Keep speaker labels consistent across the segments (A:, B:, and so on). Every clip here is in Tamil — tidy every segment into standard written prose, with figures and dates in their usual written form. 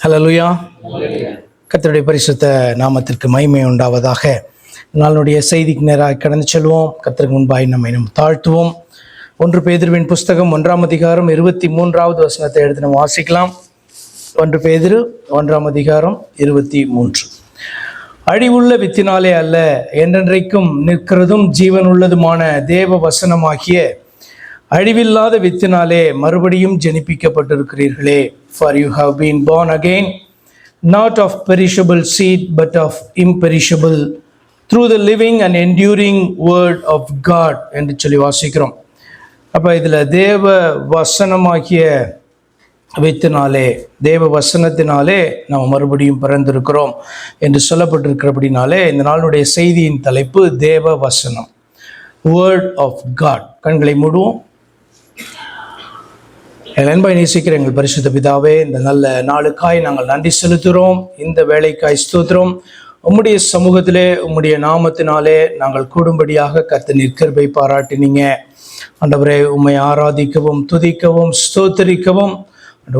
A: ஹல்லேலூயா. கர்த்தருடைய பரிசுத்த நாமத்திற்கு மகிமை உண்டாவதாக. நாளுடைய செய்திக்கு நேராக கடந்து செல்வோம். கர்த்தருக்கு முன்பாய் நம்மை தாழ்த்துவோம். 1 பேதுருவின் புஸ்தகம் 1ஆம் அதிகாரம் 23வது வசனத்தை எடுத்து நம்ம வாசிக்கலாம். 1 பேதுரு 1ஆம் அதிகாரம் 23. அழிவுள்ள வித்தினாலே அல்ல, என்றென்றைக்கும் நிற்கிறதும் ஜீவனுள்ளதுமான தேவ வசனமாகிய அழிவில்லாத வித்தினாலே மறுபடியும் ஜெனிப்பிக்கப்பட்டிருக்கிறீர்களே. For you have been born again, not of perishable seed, but of imperishable, through the living and enduring word of God என்று சொல்லி வாசிக்கிறோம். அப்போ இதில் தேவ வசனமாகிய வித்தினாலே, தேவ வசனத்தினாலே நாம் மறுபடியும் பிறந்திருக்கிறோம் என்று சொல்லப்பட்டிருக்கிறபடினாலே இந்த நாளுடைய செய்தியின் தலைப்பு தேவ வசனம், வேர்ட் ஆஃப் காட். கண்களை மூடுவோம். அன்பாய் நேசிக்கிற எங்கள் பரிசுத்த பிதாவே, இந்த நல்ல நாளுக்காய் நாங்கள் நன்றி செலுத்துகிறோம். இந்த வேலைக்காய் ஸ்தோத்திரம். உம்முடைய சமூகத்திலே உம்முடைய நாமத்தினாலே நாங்கள் கூடும்படியாக கர்த்தர் கிருபை பாராட்டினீங்க. ஆண்டவரே, உம்மை ஆராதிக்கவும் துதிக்கவும் ஸ்தோத்தரிக்கவும்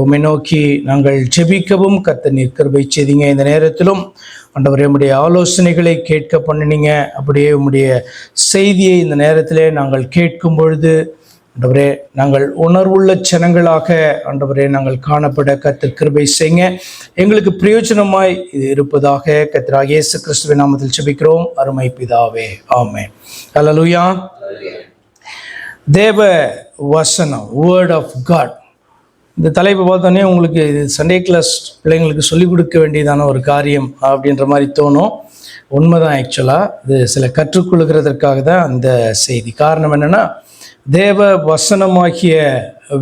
A: உம்மை நோக்கி நாங்கள் ஜெபிக்கவும் கர்த்தர் கிருபை செய்தீங்க. இந்த நேரத்திலும் ஆண்டவரே, உம்முடைய ஆலோசனைகளை கேட்க பண்ணினீங்க. அப்படியே உம்முடைய செய்தியை இந்த நேரத்திலே நாங்கள் கேட்கும் பொழுது ஆண்டவரே, நாங்கள் உணர்வுள்ள ஜனங்களாக ஆண்டவரே நாங்கள் காணப்பட கர்த்தர் கிருபை செய்யுங்க. எங்களுக்கு பிரயோஜனமாய் இது இருப்பதாக கர்த்தராகிய இயேசு கிறிஸ்துவின் நாமத்தில் ஜெபிக்கிறோம் அருமை பிதாவே, ஆமென். ஹல்லேலூயா. தேவ வசனம், வேர்ட் ஆஃப் காட். இந்த தலைப்பை பார்த்தோன்னே உங்களுக்கு இது சண்டே கிளாஸ் பிள்ளைங்களுக்கு சொல்லிக் கொடுக்க வேண்டியதான ஒரு காரியம் அப்படின்ற மாதிரி தோணும். உண்மைதான். ஆக்சுவலாக இது சில கற்றுக்கொள்கிறதற்காக தான் அந்த செய்தி. காரணம் என்னென்னா, தேவ வசனமாகிய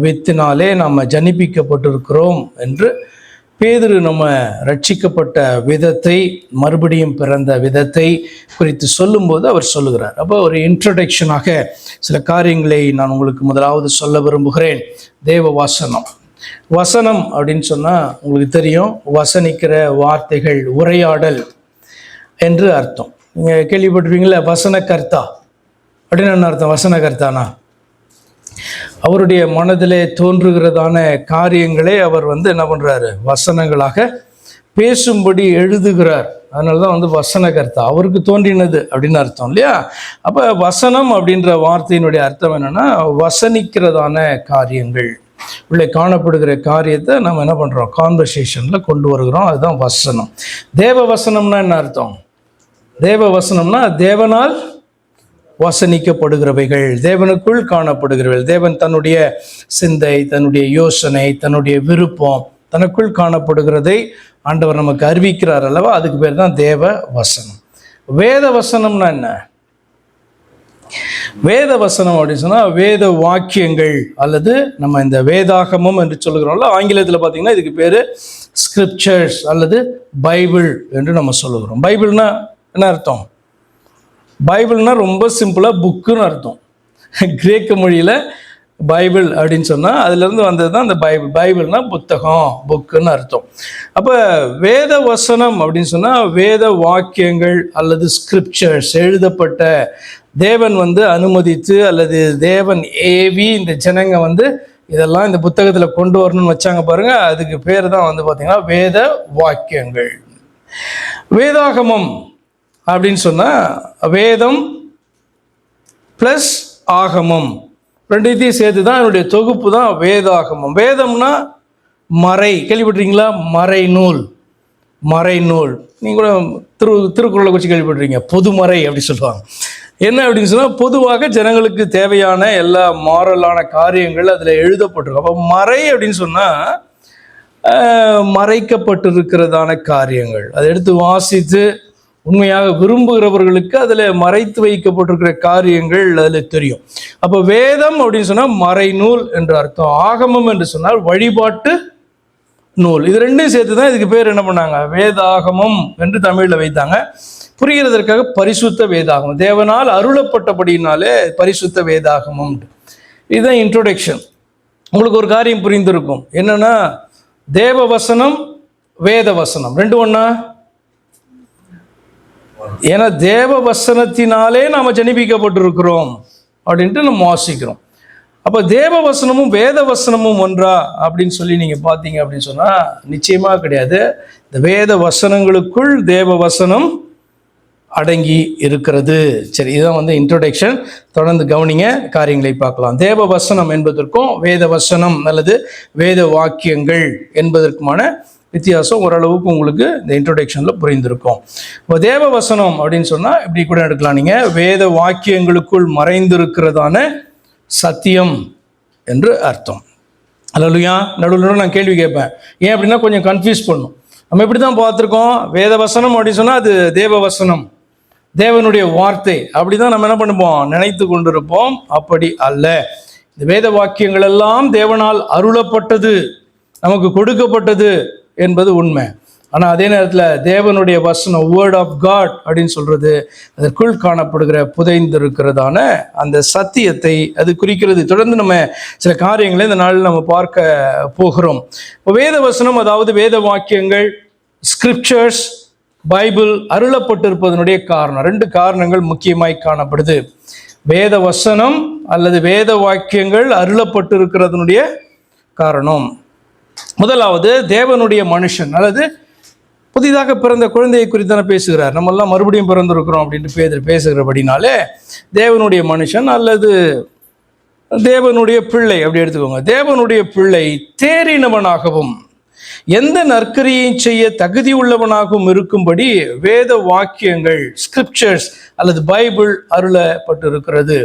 A: வித்தினாலே நாம் ஜனிப்பிக்கப்பட்டிருக்கிறோம் என்று பேதுரு நம்ம ரட்சிக்கப்பட்ட விதத்தை, மறுபடியும் பிறந்த விதத்தை குறித்து சொல்லும்போது அவர் சொல்லுகிறார். அப்போ ஒரு இன்ட்ரடக்ஷனாக சில காரியங்களை நான் உங்களுக்கு முதலாவது சொல்ல விரும்புகிறேன். தேவ வசனம். வசனம் அப்படின்னு சொன்னால் உங்களுக்கு தெரியும், வசனிக்கிற வார்த்தைகள், உரையாடல் என்று அர்த்தம். நீங்கள் கேள்விப்பட்டிருப்பீங்களா, வசனகர்த்தா அப்படின்னு என்ன அர்த்தம்? வசனகர்த்தானா அவருடைய மனதிலே தோன்றுகிறதான காரியங்களை அவர் என்ன பண்ணுறாரு, வசனங்களாக பேசும்படி எழுதுகிறார். அதனால தான் வசனகர்த்தா, அவருக்கு தோன்றினது அப்படின்னு அர்த்தம் இல்லையா? அப்போ வசனம் அப்படின்ற வார்த்தையினுடைய அர்த்தம் என்னென்னா, வசனிக்கிறதான காரியங்கள், உள்ளே காணப்படுகிற காரியத்தை நம்ம என்ன பண்ணுறோம், கான்வர்சேஷனில் கொண்டு வருகிறோம். அதுதான் வசனம். தேவ வசனம்னா என்ன அர்த்தம்? தேவ வசனம்னா தேவனால் வசனிக்கப்படுகிறவைகள், தேவனுக்குள் காணப்படுகிறவைகள். தேவன் தன்னுடைய சிந்தை, தன்னுடைய யோசனை, தன்னுடைய விருப்பம், தனக்குள் காணப்படுகிறதை ஆண்டவர் நமக்கு அறிவிக்கிறார் அல்லவா? அதுக்கு பேர் தான் தேவ வசனம். வேத வசனம்னா என்ன? வேத வசனம் அப்படின்னு சொன்னால் வேத வாக்கியங்கள், அல்லது நம்ம இந்த வேதாகமம் என்று சொல்லுகிறோம்ல, ஆங்கிலத்தில் பார்த்தீங்கன்னா இதுக்கு பேர் ஸ்கிரிப்சர்ஸ் அல்லது பைபிள் என்று நம்ம சொல்லுகிறோம். பைபிள்னா என்ன அர்த்தம்? பைபிள்னா ரொம்ப சிம்பிளாக புக்குன்னு அர்த்தம். கிரேக்க மொழியில் பைபிள் அப்படின்னு சொன்னால் அதுலேருந்து வந்தது தான் அந்த பைபிள். பைபிள்னா புத்தகம், புக்குன்னு அர்த்தம். அப்போ வேத வசனம் அப்படின்னு சொன்னால் வேத வாக்கியங்கள் அல்லது ஸ்கிரிப்சர்ஸ், எழுதப்பட்ட, தேவன் அனுமதித்து அல்லது தேவன் ஏவி இந்த ஜனங்க இதெல்லாம் இந்த புத்தகத்தில் கொண்டு வரணும்னு வச்சாங்க பாருங்க, அதுக்கு பேர் தான் பார்த்தீங்கன்னா வேத வாக்கியங்கள். வேதாகமம் அப்படின்னு சொன்னால் வேதம் ப்ளஸ் ஆகமம் ரெண்டுத்தையும் சேர்த்து தான் என்னுடைய தொகுப்பு தான் வேதாகமம். வேதம்னா மறை, கேள்விப்பட்டிருக்கீங்களா? மறைநூல். மறைநூல் நீங்கள் கூட திருக்குறளை குறித்து கேள்விப்பட்டிருக்கீங்க, பொதுமறை அப்படி சொல்லுவாங்க. என்ன அப்படின்னு சொன்னால், பொதுவாக ஜனங்களுக்கு தேவையான எல்லா மாரலான காரியங்கள் அதில் எழுதப்பட்டிருக்கும். அப்போ மறை அப்படின்னு சொன்னால் மறைக்கப்பட்டிருக்கிறதான காரியங்கள், அதை எடுத்து வாசித்து உண்மையாக விரும்புகிறவர்களுக்கு அதில் மறைத்து வைக்கப்பட்டிருக்கிற காரியங்கள் அதில் தெரியும். அப்போ வேதம் அப்படின்னு சொன்னால் மறைநூல் என்று அர்த்தம். ஆகமம் என்று சொன்னால் வழிபாட்டு நூல். இது ரெண்டையும் சேர்த்து தான் இதுக்கு பேர் என்ன பண்ணாங்க, வேதாகமம் என்று தமிழில் வைத்தாங்க. புரிகிறதற்காக பரிசுத்த வேதாகமம், தேவனால் அருளப்பட்டபடினாலே பரிசுத்த வேதாகமம். இதுதான் இன்ட்ரோடக்ஷன். உங்களுக்கு ஒரு காரியம் புரிந்திருக்கும், என்னன்னா தேவ வசனம் வேத வசனம் ரெண்டு ஒண்ணா? ஏன்னா தேவ வசனத்தினாலே நாம் ஜனிப்பிக்கப்பட்டிருக்கிறோம் அப்படின்ட்டு நம்ம வாசிக்கிறோம். அப்போ தேவ வசனமும் வேத வசனமும் ஒன்றா அப்படின்னு சொல்லி நீங்கள் பார்த்தீங்க அப்படின்னு சொன்னால் நிச்சயமாக கிடையாது. இந்த வேத வசனங்களுக்குள் தேவ வசனம் அடங்கி இருக்கிறது. சரி, இதுதான் இன்ட்ரோடக்ஷன். தொடர்ந்து கவனிங்க, காரியங்களை பார்க்கலாம். தேவ வசனம் என்பதற்கும் வேத வசனம் அல்லது வேத வாக்கியங்கள் என்பதற்குமான வித்தியாசம் ஓரளவுக்கு உங்களுக்கு இந்த இன்ட்ரோடக்ஷனில் புரிந்திருக்கும். இப்போ தேவ வசனம் அப்படின்னு சொன்னால் இப்படி கூட எடுக்கலாம் நீங்கள், வேத வாக்கியங்களுக்குள் மறைந்திருக்கிறதான சத்தியம் என்று அர்த்தம். அல்லேலூயா. நடுவில் நான் கேள்வி கேட்பேன், ஏன் அப்படின்னா கொஞ்சம் கன்ஃபியூஸ் பண்ணும். நம்ம எப்படி தான் பார்த்துருக்கோம், வேத வசனம் அப்படின்னு சொன்னால் அது தேவ வசனம், தேவனுடைய வார்த்தை, அப்படிதான் நம்ம என்ன பண்ணுவோம், நினைத்து கொண்டிருப்போம். அப்படி அல்ல. இந்த வேத வாக்கியங்கள் எல்லாம் தேவனால் அருளப்பட்டது, நமக்கு கொடுக்கப்பட்டது என்பது உண்மை. ஆனால் அதே நேரத்தில் தேவனுடைய வசனம், வேர்ட் ஆஃப் காட் அப்படின்னு சொல்றது, அதற்குள் காணப்படுகிற புதைந்திருக்கிறதான அந்த சத்தியத்தை அது குறிக்கிறது. தொடர்ந்து நம்ம சில காரியங்களை இந்த நாளில் நம்ம பார்க்க போகிறோம். இப்போ வேத வசனம் அதாவது வேத வாக்கியங்கள், ஸ்கிரிப்சர்ஸ், பைபிள் அருளப்பட்டிருப்பதனுடைய காரணம், 2 காரணங்கள் முக்கியமாய் காணப்படுது. வேத வசனம் அல்லது வேத வாக்கியங்கள் அருளப்பட்டிருக்கிறதனுடைய காரணம். முதலாவது, தேவனுடைய மனுஷன் அல்லது புதிதாக பிறந்த குழந்தையை குறித்தான பேசுகிறார். நம்ம எல்லாம் மறுபடியும் பிறந்திருக்கிறோம் அப்படின்ட்டு பேசுகிறபடினாலே தேவனுடைய மனுஷன் அல்லது தேவனுடைய பிள்ளை அப்படி எடுத்துக்கோங்க. தேவனுடைய பிள்ளை தேறினவனாகவும் எந்த நற்கரியை செய்ய தகுதி உள்ளவனாகவும் இருக்கும்படி வேத வாக்கியங்கள், ஸ்கிரிப்சர்ஸ் அல்லது பைபிள் அருளப்பட்டிருக்கிறது.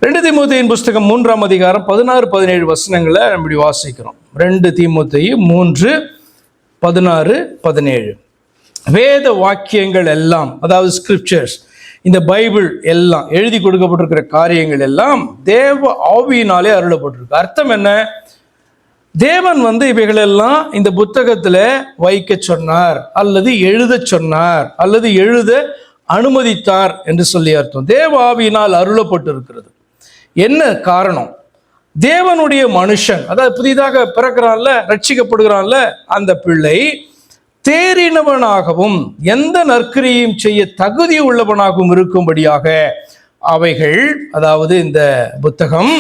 A: 2 தீமோத்தேயின் புஸ்தகம் 3ஆம் அதிகாரம் 16-17 வசனங்களை நம்ம வாசிக்கிறோம். 2 தீமோத்தேயு 3:16-17. வேத வாக்கியங்கள் எல்லாம், அதாவது ஸ்கிரிப்சர்ஸ், இந்த பைபிள் எல்லாம் எழுதி கொடுக்கப்பட்டிருக்கிற காரியங்கள் எல்லாம் தேவ ஆவியினாலே அருளப்பட்டிருக்கு. அர்த்தம் என்ன? தேவன் இவைகளெல்லாம் இந்த புத்தகத்தில் வைக்க சொன்னார் அல்லது எழுத சொன்னார் அல்லது எழுத அனுமதித்தார் என்று சொல்லி அர்த்தம். தேவ ஆவியினால் அருளப்பட்டிருக்கிறது. என்ன காரணம்? தேவனுடைய மனுஷன், அதாவது புதிதாக பிறக்கிறான்ல, ரட்சிக்கப்படுகிறான்ல, அந்த பிள்ளை தேறினவனாகவும் எந்த நற்கிரியையும் செய்ய தகுதி உள்ளவனாகவும் இருக்கும்படியாக அவைகள், அதாவது இந்த புத்தகம்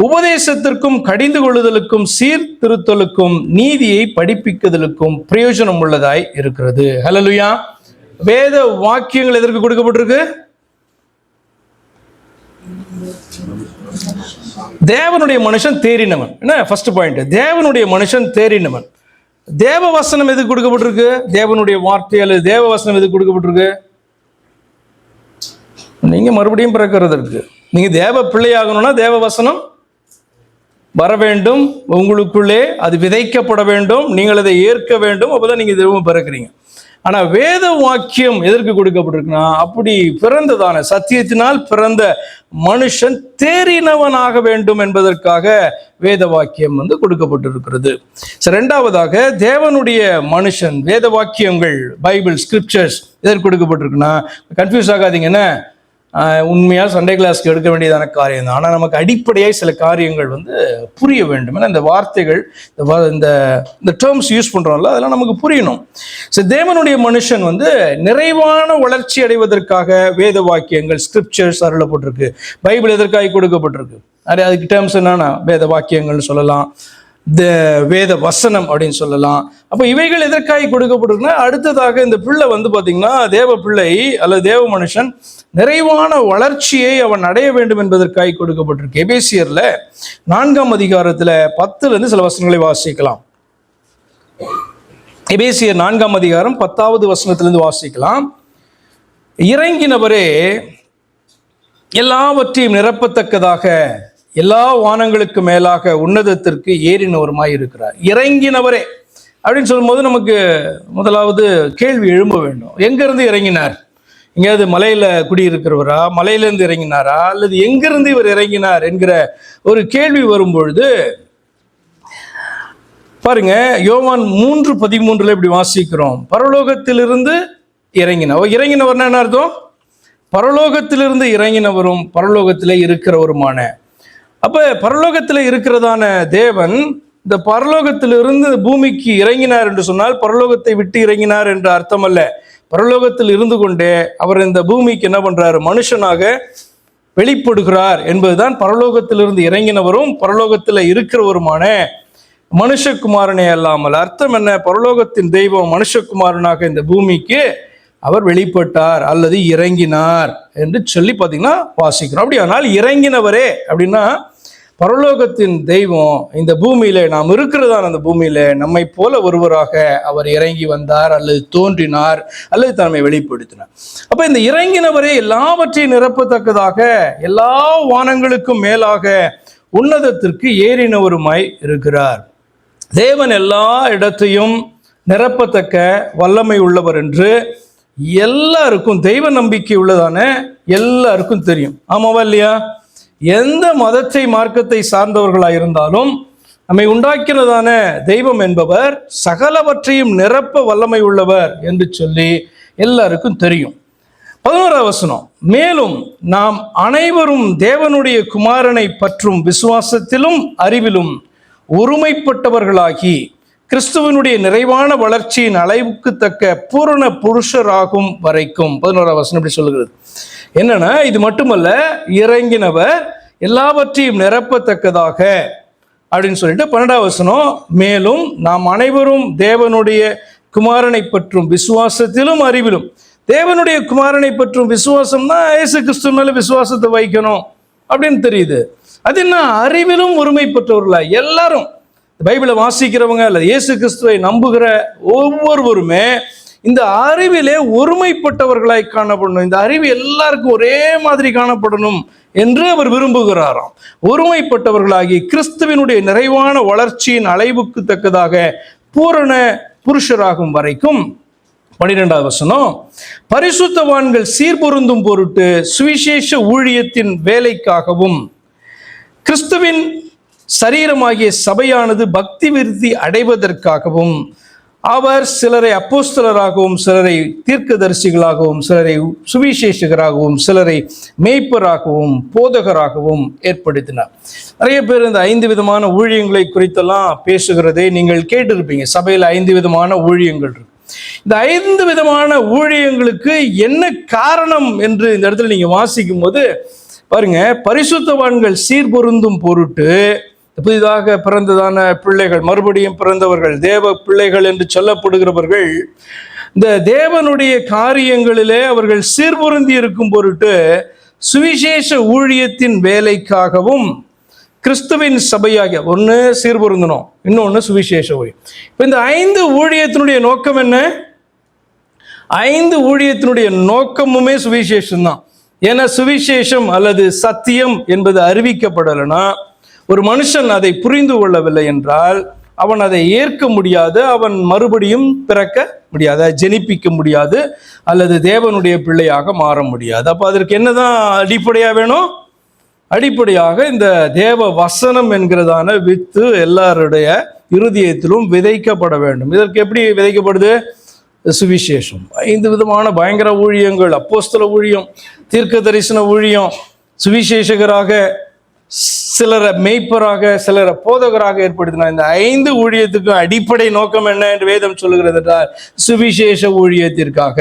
A: உபதேசத்திற்கும் கடிந்து கொள்ளுதலுக்கும் சீர்திருத்தலுக்கும் நீதியை படிப்பிக்குதலுக்கும் பிரயோஜனம் உள்ளதாய் இருக்கிறது. ஹல்லேலூயா. வேத வாக்கியங்கள் எதற்கு கொடுக்கப்பட்டிருக்கு? தேவனுடைய மனுஷன் தேறினவன். என்ன ஃபர்ஸ்ட் பாயிண்ட்? தேவனுடைய மனுஷன் தேறினவன். தேவ வசனம் எதுக்கு கொடுக்கப்பட்டிருக்கு? தேவனுடைய வார்த்தை அல்லது தேவ வசனம் எதுக்கு கொடுக்கப்பட்டிருக்கு? நீங்க மறுபடியும் பிறக்கிறதற்கு. நீங்க தேவ பிள்ளையாகணும்னா தேவ வசனம் வர வேண்டும், உங்களுக்குள்ளே அது விதைக்கப்பட வேண்டும், நீங்கள் அதை ஏற்க வேண்டும், அப்பதான் நீங்க திரும்ப பிறக்கிறீங்க. ஆனா வேத வாக்கியம் எதற்கு கொடுக்கப்பட்டிருக்குன்னா, அப்படி பிறந்ததான சத்தியத்தினால் பிறந்த மனுஷன் தேறினவனாக வேண்டும் என்பதற்காக வேத வாக்கியம் கொடுக்கப்பட்டிருக்கிறது. இரண்டாவதாக, தேவனுடைய மனுஷன், வேத வாக்கியங்கள், பைபிள், ஸ்கிரிப்சர்ஸ் எதற்கு கொடுக்கப்பட்டிருக்குன்னா, கன்ஃபியூஸ் ஆகாதீங்க. என்ன உண்மையாக சண்டே கிளாஸ்க்கு எடுக்க வேண்டியதான காரியம் தான். ஆனால் நமக்கு அடிப்படையாக சில காரியங்கள் புரிய வேண்டும். ஏன்னா இந்த வார்த்தைகள், இந்த டேர்ம்ஸ் யூஸ் பண்ணுறோம்ல, அதெல்லாம் நமக்கு புரியணும். ஸோ தேவனுடைய மனுஷன் நிறைவான வளர்ச்சி அடைவதற்காக வேத வாக்கியங்கள், ஸ்கிரிப்சர்ஸ் அருளப்பட்டிருக்கு. பைபிள் எதற்காக கொடுக்கப்பட்டிருக்கு? அதுக்கு டேர்ம்ஸ் என்னன்னா வேத வாக்கியங்கள்னு சொல்லலாம், வேத வசனம் அப்படின்னு சொல்லலாம். அப்போ இவைகள் எதற்காக கொடுக்கப்பட்டிருக்குன்னா, அடுத்ததாக இந்த பிள்ளை பார்த்தீங்கன்னா, தேவ பிள்ளை அல்லது தேவ மனுஷன் நிறைவான வளர்ச்சியை அவன் அடைய வேண்டும் என்பதற்காக கொடுக்கப்பட்டிருக்கு. எபேசியர்ல 4ஆம் அதிகாரத்தில் 10லேருந்து சில வசனங்களை வாசிக்கலாம். எபேசியர் 4ஆம் அதிகாரம் 10வது வசனத்திலிருந்து வாசிக்கலாம். இறங்கினவரே எல்லாவற்றையும் நிரப்பத்தக்கதாக எல்லா வானங்களுக்கு மேலாக உன்னதத்திற்கு ஏறினவருமாய் இருக்கிறார். இறங்கினவரே அப்படின்னு சொல்லும்போது நமக்கு முதலாவது கேள்வி எழும்ப வேண்டும். எங்கிருந்து இறங்கினார்? எங்கேயாவது மலையில குடியிருக்கிறவரா, மலையிலிருந்து இறங்கினாரா, அல்லது எங்கிருந்து இவர் இறங்கினார் என்கிற ஒரு கேள்வி வரும்பொழுது பாருங்க, யோவான் 3:13 இப்படி வாசிக்கிறோம். பரலோகத்திலிருந்து இறங்கினவர். இறங்கினவர்னா என்ன அர்த்தம்? பரலோகத்திலிருந்து இறங்கினவரும் பரலோகத்தில் இருக்கிறவருமான. அப்ப பரலோகத்தில் இருக்கிறதான தேவன் இந்த பரலோகத்திலிருந்து பூமிக்கு இறங்கினார் என்று சொன்னால் பரலோகத்தை விட்டு இறங்கினார் என்ற அர்த்தம் அல்ல. பரலோகத்தில் இருந்து கொண்டே அவர் இந்த பூமிக்கு என்ன பண்றாரு? மனுஷனாக வெளிப்படுகிறார் என்பதுதான் பரலோகத்திலிருந்து இறங்கினவரும் பரலோகத்தில் இருக்கிறவருமான மனுஷகுமாரனே அல்லாமல். அர்த்தம் என்ன? பரலோகத்தின் தெய்வம் மனுஷகுமாரனாக இந்த பூமிக்கு அவர் வெளிப்பட்டார் அல்லது இறங்கினார் என்று சொல்லி பார்த்தீங்கன்னா வாசிக்கிறோம். அப்படியானால் இறங்கினவரே அப்படின்னா பரலோகத்தின் தெய்வம் இந்த பூமியில நாம் இருக்கிறதான அந்த பூமியில நம்மை போல ஒருவராக அவர் இறங்கி வந்தார் அல்லது தோன்றினார் அல்லது தன்னை வெளிப்படுத்தினார். அப்ப இந்த இறங்கினவரே எல்லாவற்றையும் நிரப்பத்தக்கதாக எல்லா வானங்களுக்கும் மேலாக உன்னதத்திற்கு ஏறினவருமாய் இருக்கிறார். தேவன் எல்லா இடத்தையும் நிரப்பத்தக்க வல்லமை உள்ளவர் என்று எல்லாருக்கும் தெய்வ நம்பிக்கை உள்ளதான எல்லாருக்கும் தெரியும். ஆமாவா இல்லையா? எந்த மதத்தை மார்க்கத்தை சார்ந்தவர்களாக இருந்தாலும் நம்மை உண்டாக்கினதான தெய்வம் என்பவர் சகலவற்றையும் நிரப்ப வல்லமை உள்ளவர் என்று சொல்லி எல்லாருக்கும் தெரியும். 11ஆம் வசனம், மேலும் நாம் அனைவரும் தேவனுடைய குமாரனை பற்றும் விசுவாசத்திலும் அறிவிலும் ஒருமைப்பட்டவர்களாகி கிறிஸ்துவனுடைய நிறைவான வளர்ச்சியின் அளவுக்கு தக்க பூரண புருஷராகும் வரைக்கும். 11ஆம் வசனம் இப்படி சொல்லுகிறது. என்னன்னா, இது மட்டுமல்ல, இறங்கினவர் எல்லாவற்றையும் நிரப்பத்தக்கதாக அப்படின்னு சொல்லிட்டு 12ஆம் வசனம், மேலும் நாம் அனைவரும் தேவனுடைய குமாரனை பற்றும் விசுவாசத்திலும் அறிவிலும். தேவனுடைய குமாரனை பற்றும் விசுவாசம்னா இயேசு கிறிஸ்து மேல விசுவாசத்தை வைக்கணும் அப்படின்னு தெரியுது. அது என்ன? அறிவிலும் ஒருமைப்பட்டவர்களா எல்லாரும் பைபிளை வாசிக்கிறவங்க அல்லது இயேசு கிறிஸ்துவை நம்புகிற ஒவ்வொருவருமே இந்த அறிவிலே ஒருமைப்பட்டவர்களாய் காணப்படணும். இந்த அறிவு எல்லாருக்கும் ஒரே மாதிரி காணப்படணும் என்று அவர் விரும்புகிறாராம். ஒருமைப்பட்டவர்களாகி கிறிஸ்துவினுடைய நிறைவான வளர்ச்சியின் அளவுக்கு தக்கதாக பூரண புருஷராகும் வரைக்கும். 12ஆம் வசனம், பரிசுத்தவான்கள் சீர்பொருந்தும் பொருட்டு சுவிசேஷ ஊழியத்தின் வேலைக்காகவும் கிறிஸ்துவின் சரீரமாகிய சபையானது பக்தி விருத்தி அடைவதற்காகவும் அவர் சிலரை அப்போஸ்தலராகவும் சிலரை தீர்க்கதரிசிகளாகவும் சிலரை சுவிசேஷகராகவும் சிலரை மேய்ப்பராகவும் போதகராகவும் ஏற்படுத்தினார். நிறைய பேர் இந்த 5 விதமான ஊழியங்களை குறித்தெல்லாம் பேசுகிறதை நீங்கள் கேட்டிருப்பீங்க. சபையில் 5 விதமான ஊழியங்கள் இருக்கு. இந்த 5 விதமான ஊழியங்களுக்கு என்ன காரணம் என்று இந்த இடத்துல நீங்க வாசிக்கும் போது பாருங்க, பரிசுத்தவான்கள் சீர்பொருந்தும் பொருட்டு புதிதாக பிறந்ததான பிள்ளைகள், மறுபடியும் பிறந்தவர்கள், தேவ பிள்ளைகள் என்று சொல்லப்படுகிறவர்கள் இந்த தேவனுடைய காரியங்களிலே அவர்கள் சீர்பொருந்தி இருக்கும் பொருட்டு சுவிசேஷ ஊழியத்தின் வேலைக்காகவும் கிறிஸ்துவின் சபையாக ஒன்று சீர்பொருந்தணும், இன்னொன்று சுவிசேஷ ஊழியம். இப்போ இந்த 5 ஊழியத்தினுடைய நோக்கம் என்ன? 5 ஊழியத்தினுடைய நோக்கமுமே சுவிசேஷம் தான். ஏன்னா சுவிசேஷம் அல்லது சத்தியம் என்பது அறிவிக்கப்படலைன்னா ஒரு மனுஷன் அதை புரிந்து கொள்ளவில்லை என்றால் அவன் அதை ஏற்க முடியாது, அவன் மறுபடியும் பிறக்க முடியாது, ஜெனிப்பிக்க முடியாது, அல்லது தேவனுடைய பிள்ளையாக மாற முடியாது. அப்போ அதற்கு என்னதான் அடிப்படையாக வேணும்? அடிப்படையாக இந்த தேவ வசனம் என்கிறதான வித்து எல்லாருடைய இருதயத்திலும் விதைக்கப்பட வேண்டும். இதற்கு எப்படி விதைக்கப்படுது? சுவிசேஷம். 5 விதமான பயங்கர ஊழியங்கள், அப்போஸ்தல ஊழியம், தீர்க்க தரிசன ஊழியம், சுவிசேஷகராக சிலரை மேய்ப்பராக சிலரை போதகராக ஏற்படுத்தினார். இந்த 5 ஊழியத்துக்கும் அடிப்படை நோக்கம் என்ன என்று வேதம் சொல்லுகிறது என்றால் சுவிசேஷ ஊழியத்திற்காக,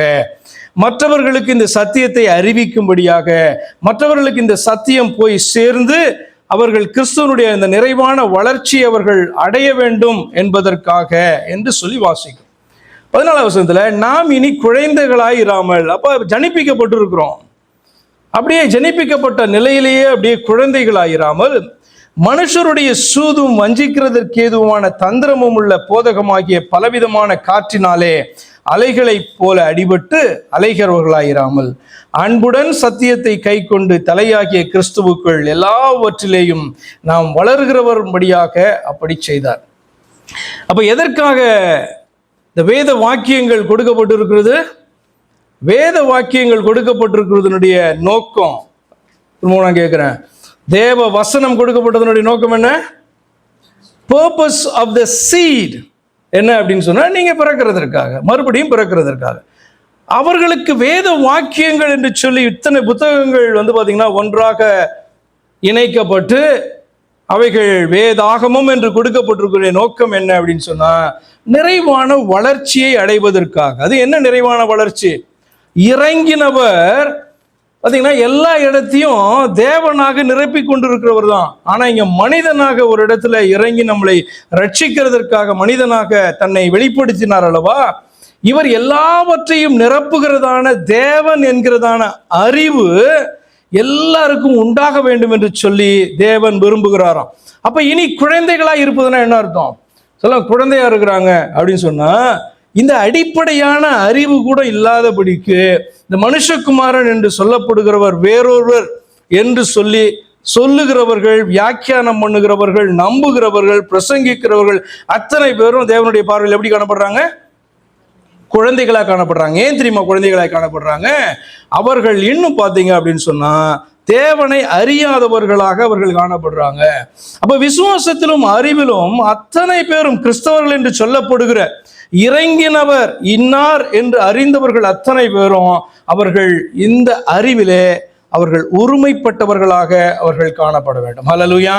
A: மற்றவர்களுக்கு இந்த சத்தியத்தை அறிவிக்கும்படியாக, மற்றவர்களுக்கு இந்த சத்தியம் போய் சேர்ந்து அவர்கள் கிறிஸ்துவனுடைய இந்த நிறைவான வளர்ச்சி அவர்கள் அடைய வேண்டும் என்பதற்காக என்று சொல்லி வாசிக்கும். 14ஆம் வசனத்துல, நாம் இனி குழந்தைகளாய் இராமல், அப்ப ஜனிப்பிக்கப்பட்டிருக்கிறோம், அப்படியே ஜனிப்பிக்கப்பட்ட நிலையிலேயே அப்படியே குழந்தைகளாயிராமல் மனுஷருடைய சூதும் வஞ்சிக்கிறதற்கு ஏதுவான தந்திரமும் உள்ள போதகமாகிய பலவிதமான காற்றினாலே அலைகளைப் போல அடிபட்டு அலைகிறவர்களாயிராமல் அன்புடன் சத்தியத்தை கை கொண்டு தலையாகிய கிறிஸ்துவுக்குள் எல்லாவற்றிலேயும் நாம் வளர்கிறவர்படியாக அப்படி செய்தார். அப்ப எதற்காக இந்த வேத வாக்கியங்கள் கொடுக்கப்பட்டிருக்கிறது? வேத வாக்கியங்கள் கொடுக்கப்பட்டிருக்கிறதுனுடைய நோக்கம் நான் கேட்கிறேன், தேவ வசனம் கொடுக்கப்பட்டதனுடைய நோக்கம் என்ன? பர்பஸ் ஆஃப் த சீட் என்ன அப்படின்னு சொன்னா, நீங்க பிறக்கிறதற்காக, மறுபடியும் பிறக்கிறதற்காக. அவர்களுக்கு வேத வாக்கியங்கள் என்று சொல்லி இத்தனை புத்தகங்கள் பாத்தீங்கன்னா ஒன்றாக இணைக்கப்பட்டு அவைகள் வேதாகமம் என்று கொடுக்கப்பட்டிருக்கிற நோக்கம் என்ன அப்படின்னு சொன்னா, நிறைவான வளர்ச்சியை அடைவதற்காக. அது என்ன நிறைவான வளர்ச்சி? இறங்கினவர் பார்த்தீங்கன்னா எல்லா இடத்தையும் தேவனாக நிரப்பி கொண்டிருக்கிறவர் தான். ஆனால் இங்கே மனிதனாக ஒரு இடத்துல இறங்கி நம்மளை ரட்சிக்கிறதற்காக மனிதனாக தன்னை வெளிப்படுத்தினார் அல்லவா. இவர் எல்லாவற்றையும் நிரப்புகிறதான தேவன் என்கிறதான அறிவு எல்லாருக்கும் உண்டாக வேண்டும் என்று சொல்லி தேவன் விரும்புகிறாராம். அப்ப இனி குழந்தைகளா இருப்பதுன்னா என்ன அர்த்தம்? சொல்ல குழந்தையா இருக்கிறாங்க அப்படின்னு சொன்னா இந்த அடிப்படையான அறிவு கூட இல்லாதபடிக்கு இந்த மனுஷகுமாரன் என்று சொல்லப்படுகிறவர் வேறொருவர் என்று சொல்லுகிறவர்கள், வியாக்கியானம் பண்ணுகிறவர்கள், நம்புகிறவர்கள், பிரசங்கிக்கிறவர்கள் அத்தனை பேரும் தேவனுடைய பார்வையில் எப்படி காணப்படுறாங்க? குழந்தைகளாக காணப்படுறாங்க. ஏன் தெரியுமா குழந்தைகளாக காணப்படுறாங்க? அவர்கள் இன்னும் பார்த்தீங்க அப்படின்னு சொன்னா தேவனை அறியாதவர்களாக அவர்கள் காணப்படுறாங்க. அப்ப விசுவாசத்திலும் அறிவிலும் அத்தனை பேரும் கிறிஸ்தவர்கள் என்று சொல்லப்படுகிற இறங்கினவர் இன்னார் என்று அறிந்தவர்கள் அத்தனை பேரும் அவர்கள் இந்த அறிவிலே அவர்கள் உரிமைப்பட்டவர்களாக அவர்கள் காணப்பட வேண்டும். ஹல்லேலூயா.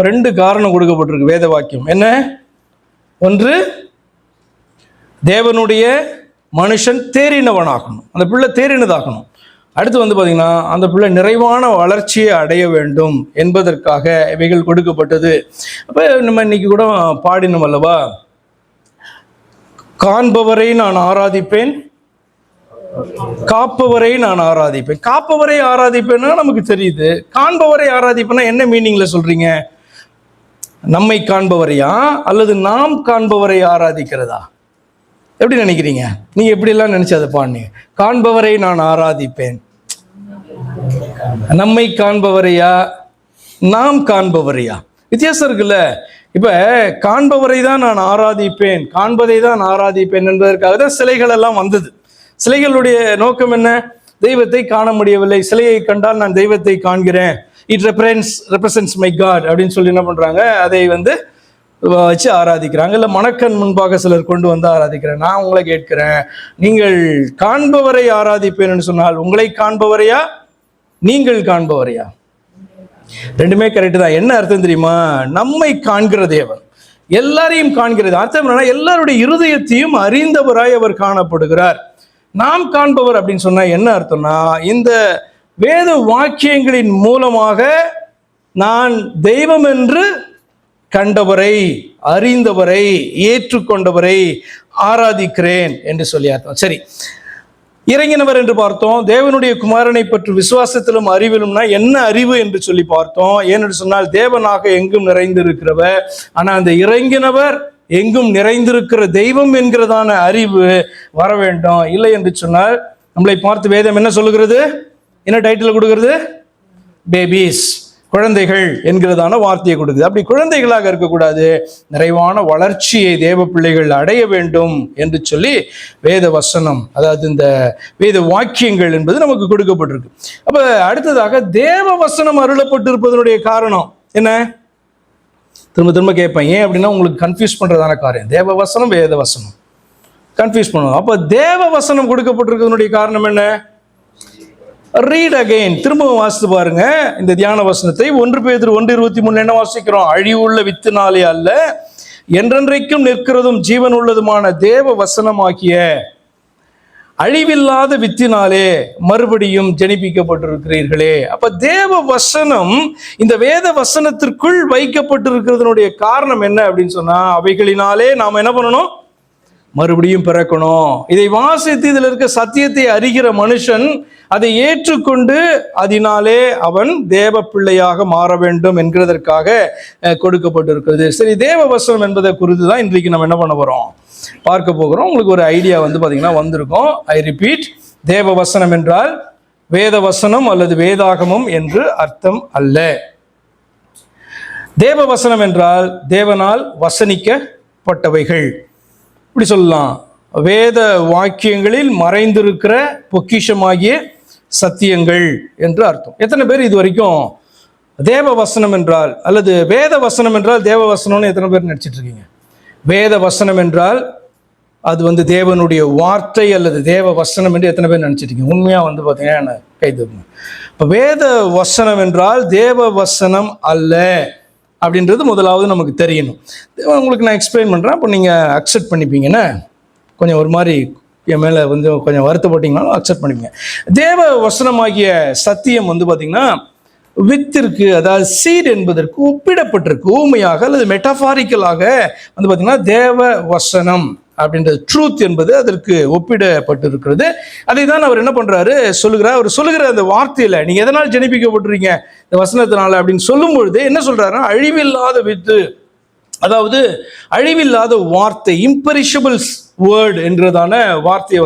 A: ரெண்டு காரணம் கொடுக்கப்பட்டிருக்கு வேத வாக்கியம். என்ன? ஒன்று, தேவனுடைய மனுஷன் தேறினவனாகணும், அந்த பிள்ளை தேறினதாகணும். அடுத்து பார்த்தீங்கன்னா அந்த பிள்ளை நிறைவான வளர்ச்சியை அடைய வேண்டும் என்பதற்காக இவைகள் கொடுக்கப்பட்டது. அப்போ நம்ம இன்னைக்கு கூட பாடினோம் அல்லவா, காண்பவரை நான் ஆராதிப்பேன், காப்பவரை நான் ஆராதிப்பேன். காப்பவரை ஆராதிப்பேன்னா நமக்கு தெரியுது. காண்பவரை ஆராதிப்பேன்னா என்ன மீனிங்ல சொல்றீங்க? நம்மை காண்பவரையா அல்லது நாம் காண்பவரை ஆராதிக்கிறதா? எப்படி நினைக்கிறீங்க? நீங்க எப்படி எல்லாம் நினைச்சு அதை பாடுனீங்க? காண்பவரை நான் ஆராதிப்பேன், நம்மை காண்பவரையா நாம் காண்பவரையா? வித்தியாசம் இருக்குல்ல. இப்ப காண்பவரை தான் நான் ஆராதிப்பேன், காண்பதை தான் ஆராதிப்பேன் என்பதற்காக தான் சிலைகள் எல்லாம் வந்தது. சிலைகளுடைய நோக்கம் என்ன? தெய்வத்தை காண முடியவில்லை, சிலையை கண்டால் நான் தெய்வத்தை காண்கிறேன், இட் ரெப்ரசன்ட்ஸ் மை காட் அப்படின்னு சொல்லி என்ன பண்றாங்க, அதை வச்சு ஆராதிக்கிறாங்க. இல்லை மணக்கண் முன்பாக சிலர் கொண்டு வந்து ஆராதிக்கிறேன். நான் உங்களை கேட்கிறேன், நீங்கள் காண்பவரை ஆராதிப்பேன் சொன்னால் உங்களை காண்பவரையா நீங்கள் காண்பவரையா? ரெண்டுமே கரெக்ட் தான். என்ன அர்த்தம் தெரியுமா? நம்மை காண்கிற தேவன் எல்லாரையும் காண்கிறது. அர்த்தம் என்னன்னா எல்லாருடைய இருதயத்தையும் அறிந்தவராய் அவர் காணப்படுகிறார். நாம் காண்பவர் அப்படின்னு சொன்னா என்ன அர்த்தம்னா, இந்த வேத வாக்கியங்களின் மூலமாக நான் தெய்வம் என்று கண்டவரை, அறிந்தவரை, ஏற்றுக்கொண்டவரை ஆராதிக்கிறேன் என்று சொல்லி அர்த்தம். சரி, இறங்கினவர் என்று பார்த்தோம். தேவனுடைய குமாரனை பற்றி விசுவாசத்திலும் அறிவிலும்னா என்ன அறிவு என்று சொல்லி பார்த்தோம். ஏனென்று சொன்னால் தேவனாக எங்கும் நிறைந்திருக்கிறவர். ஆனால் அந்த இறங்கினவர் எங்கும் நிறைந்திருக்கிற தெய்வம் என்கிறதான அறிவு வர வேண்டும். இல்லை என்று சொன்னால் நம்மளை பார்த்து வேதம் என்ன சொல்லுகிறது? என்ன டைட்டில் கொடுக்கிறது? பேபிஸ், குழந்தைகள் என்கிறதான வார்த்தையை கொடுக்குது. அப்படி குழந்தைகளாக இருக்கக்கூடாது, நிறைவான வளர்ச்சியை தேவ பிள்ளைகள் அடைய வேண்டும் என்று சொல்லி வேத வசனம், அதாவது இந்த வேத வாக்கியங்கள் என்பது நமக்கு கொடுக்கப்பட்டிருக்கு. அப்ப அடுத்ததாக தேவ வசனம் அருளப்பட்டிருப்பதனுடைய காரணம் என்ன? திரும்ப திரும்ப கேட்பேன், ஏன் அப்படின்னா உங்களுக்கு கன்ஃபியூஸ் பண்றதான காரியம். தேவ வசனம் வேத வசனம் கன்ஃபியூஸ் பண்ணுவோம். அப்ப தேவ வசனம் கொடுக்கப்பட்டிருக்கிறதுனுடைய காரணம் என்ன? ரீட் அகைன், திரும்பவும் வாசித்து பாருங்க இந்த தியான வசனத்தை. 1 பேதுரு 1:23 என்ன வாசிக்கிறோம்? அழிவுள்ள வித்தினாலே அல்ல, என்றென்றைக்கும் நிற்கிறதும் ஜீவன் உள்ளதுமான தேவ வசனமாகிய அழிவில்லாத வித்தினாலே மறுபடியும் ஜனிப்பிக்கப்பட்டிருக்கிறீர்களே. அப்ப தேவ வசனம் இந்த வேத வசனத்திற்குள் வைக்கப்பட்டிருக்கிறதுனுடைய காரணம் என்ன அப்படின்னு சொன்னா, அவைகளினாலே நாம் என்ன பண்ணணும்? மறுபடியும் பிறக்கணும். இதை வாசித்து இதில் இருக்க சத்தியத்தை அறிகிற மனுஷன் அதை ஏற்றுக்கொண்டு அதனாலே அவன் தேவ பிள்ளையாக மாற வேண்டும் என்கிறதற்காக கொடுக்கப்பட்டிருக்கிறது. சரி, தேவ வசனம் என்பதை குறித்து தான் இன்றைக்கு நம்ம என்ன பண்ண போறோம், பார்க்க போகிறோம். உங்களுக்கு ஒரு ஐடியா பார்த்தீங்கன்னா வந்திருக்கும். ஐ ரிப்பீட், தேவ வசனம் என்றால் வேத வசனம் அல்லது வேதாகமம் என்று அர்த்தம் அல்ல. தேவ வசனம் என்றால் தேவனால் வசனிக்கப்பட்டவைகள், இப்படி சொல்லலாம். வேத வாக்கியங்களில் மறைந்திருக்கிற பொக்கிஷமாகிய சத்தியங்கள் என்று அர்த்தம். எத்தனை பேர் இது வரைக்கும் தேவ வசனம் என்றால் அல்லது வேத வசனம் என்றால் தேவ வசனம்னு எத்தனை பேர் நினைச்சிட்டு இருக்கீங்க? வேத வசனம் என்றால் அது தேவனுடைய வார்த்தை அல்லது தேவ வசனம் என்று எத்தனை பேர் நினைச்சிட்டு இருக்கீங்க? உண்மையா பார்த்தீங்கன்னா கை தூக்குங்க. இப்போ வேத வசனம் என்றால் தேவ வசனம் அல்ல அப்படின்றது முதலாவது நமக்கு தெரியணும். உங்களுக்கு நான் எக்ஸ்பிளைன் பண்ணுறேன், அப்போ நீங்கள் அக்செப்ட் பண்ணிப்பீங்கன்னா கொஞ்சம் ஒரு மாதிரி என் மேலே கொஞ்சம் வருத்தப்பட்டீங்கன்னாலும் அக்செப்ட் பண்ணிக்கங்க. தேவ வசனமாகிய சத்தியம் பார்த்திங்கன்னா வித்திற்கு, அதாவது சீட் என்பதற்கு ஒப்பிடப்பட்டிருக்கு. ஊமையாக அல்லது மெட்டாஃபாரிக்கலாக பார்த்திங்கன்னா தேவ வசனம் அப்படின்றது ட்ரூத் என்பது அதற்கு ஒப்பிடப்பட்டிருக்கிறது. அதை தான் அவர் என்ன பண்ணுறாரு சொல்லுகிறார். அவர் சொல்லுகிற அந்த வார்த்தையில் நீங்கள் எதனால் ஜனிப்பிக்கப்பட்டிருக்கீங்க இந்த வசனத்தினால அப்படின்னு சொல்லும் பொழுது என்ன சொல்கிறாருன்னா, அழிவில்லாத வித்து, அதாவது அழிவில்லாத வார்த்தை, இம்பெரிஷபிள்ஸ் வேர்டு என்றதான வார்த்தையை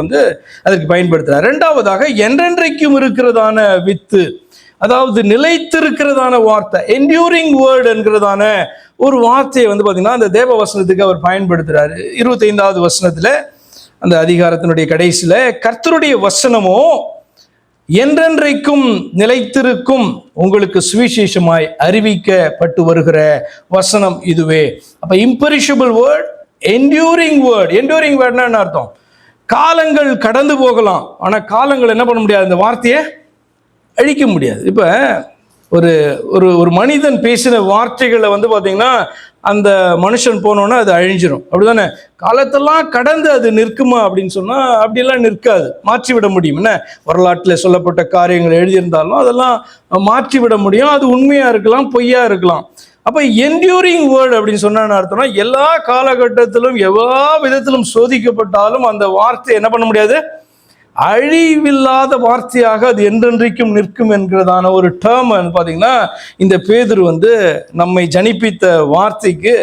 A: அதற்கு பயன்படுத்துகிறார். ரெண்டாவதாக என்றென்றைக்கும் இருக்கிறதான வித்து, அதாவது நிலைத்திருக்கிறதான வார்த்தை, என்டியூரிங் வேர்டு என்கிறதான ஒரு வார்த்தையை பார்த்தீங்கன்னா அந்த தேவ வசனத்துக்கு அவர் பயன்படுத்துகிறாரு. 25வது வசனத்தில் அந்த அதிகாரத்தினுடைய கடைசியில், கர்த்தருடைய வசனமோ என்றென்றைக்கும் நிலைத்திருக்கும், உங்களுக்கு சுவிசேஷமாய் அறிவிக்கப்பட்டு வருகிற வசனம் இதுவே. அப்போ imperishable word, enduring word. Enduring வேர்ட்னா என்ன அர்த்தம்? காலங்கள் கடந்து போகலாம், ஆனால் காலங்கள் என்ன பண்ண முடியாது, அந்த வார்த்தையை அழிக்க முடியாது. இப்போ ஒரு ஒரு ஒரு மனிதன் பேசின வார்த்தைகளை பார்த்தீங்கன்னா அந்த மனுஷன் போனோன்னா அது அழிஞ்சிடும், அப்படிதானே? காலத்தெல்லாம் கடந்து அது நிற்குமா அப்படின்னு சொன்னால் அப்படியெல்லாம் நிற்காது, மாற்றிவிட முடியும். என்ன, வரலாற்றில் சொல்லப்பட்ட காரியங்கள் எழுதியிருந்தாலும் அதெல்லாம் மாற்றிவிட முடியும். அது உண்மையாக இருக்கலாம், பொய்யா இருக்கலாம். அப்போ என்டியூரிங் வேர்டு அப்படின்னு சொன்ன அர்த்தம்னா எல்லா காலகட்டத்திலும் எல்லா விதத்திலும் சோதிக்கப்பட்டாலும் அந்த வார்த்தை என்ன பண்ண முடியாது, அழிவில்லாத வார்த்தையாக அது என்றென்றைக்கும் நிற்கும் என்கிறதான ஒரு டேர்ம் பார்த்தீங்கன்னா இந்த பேதுரு நம்மை ஜனிப்பித்த வார்த்தைக்கு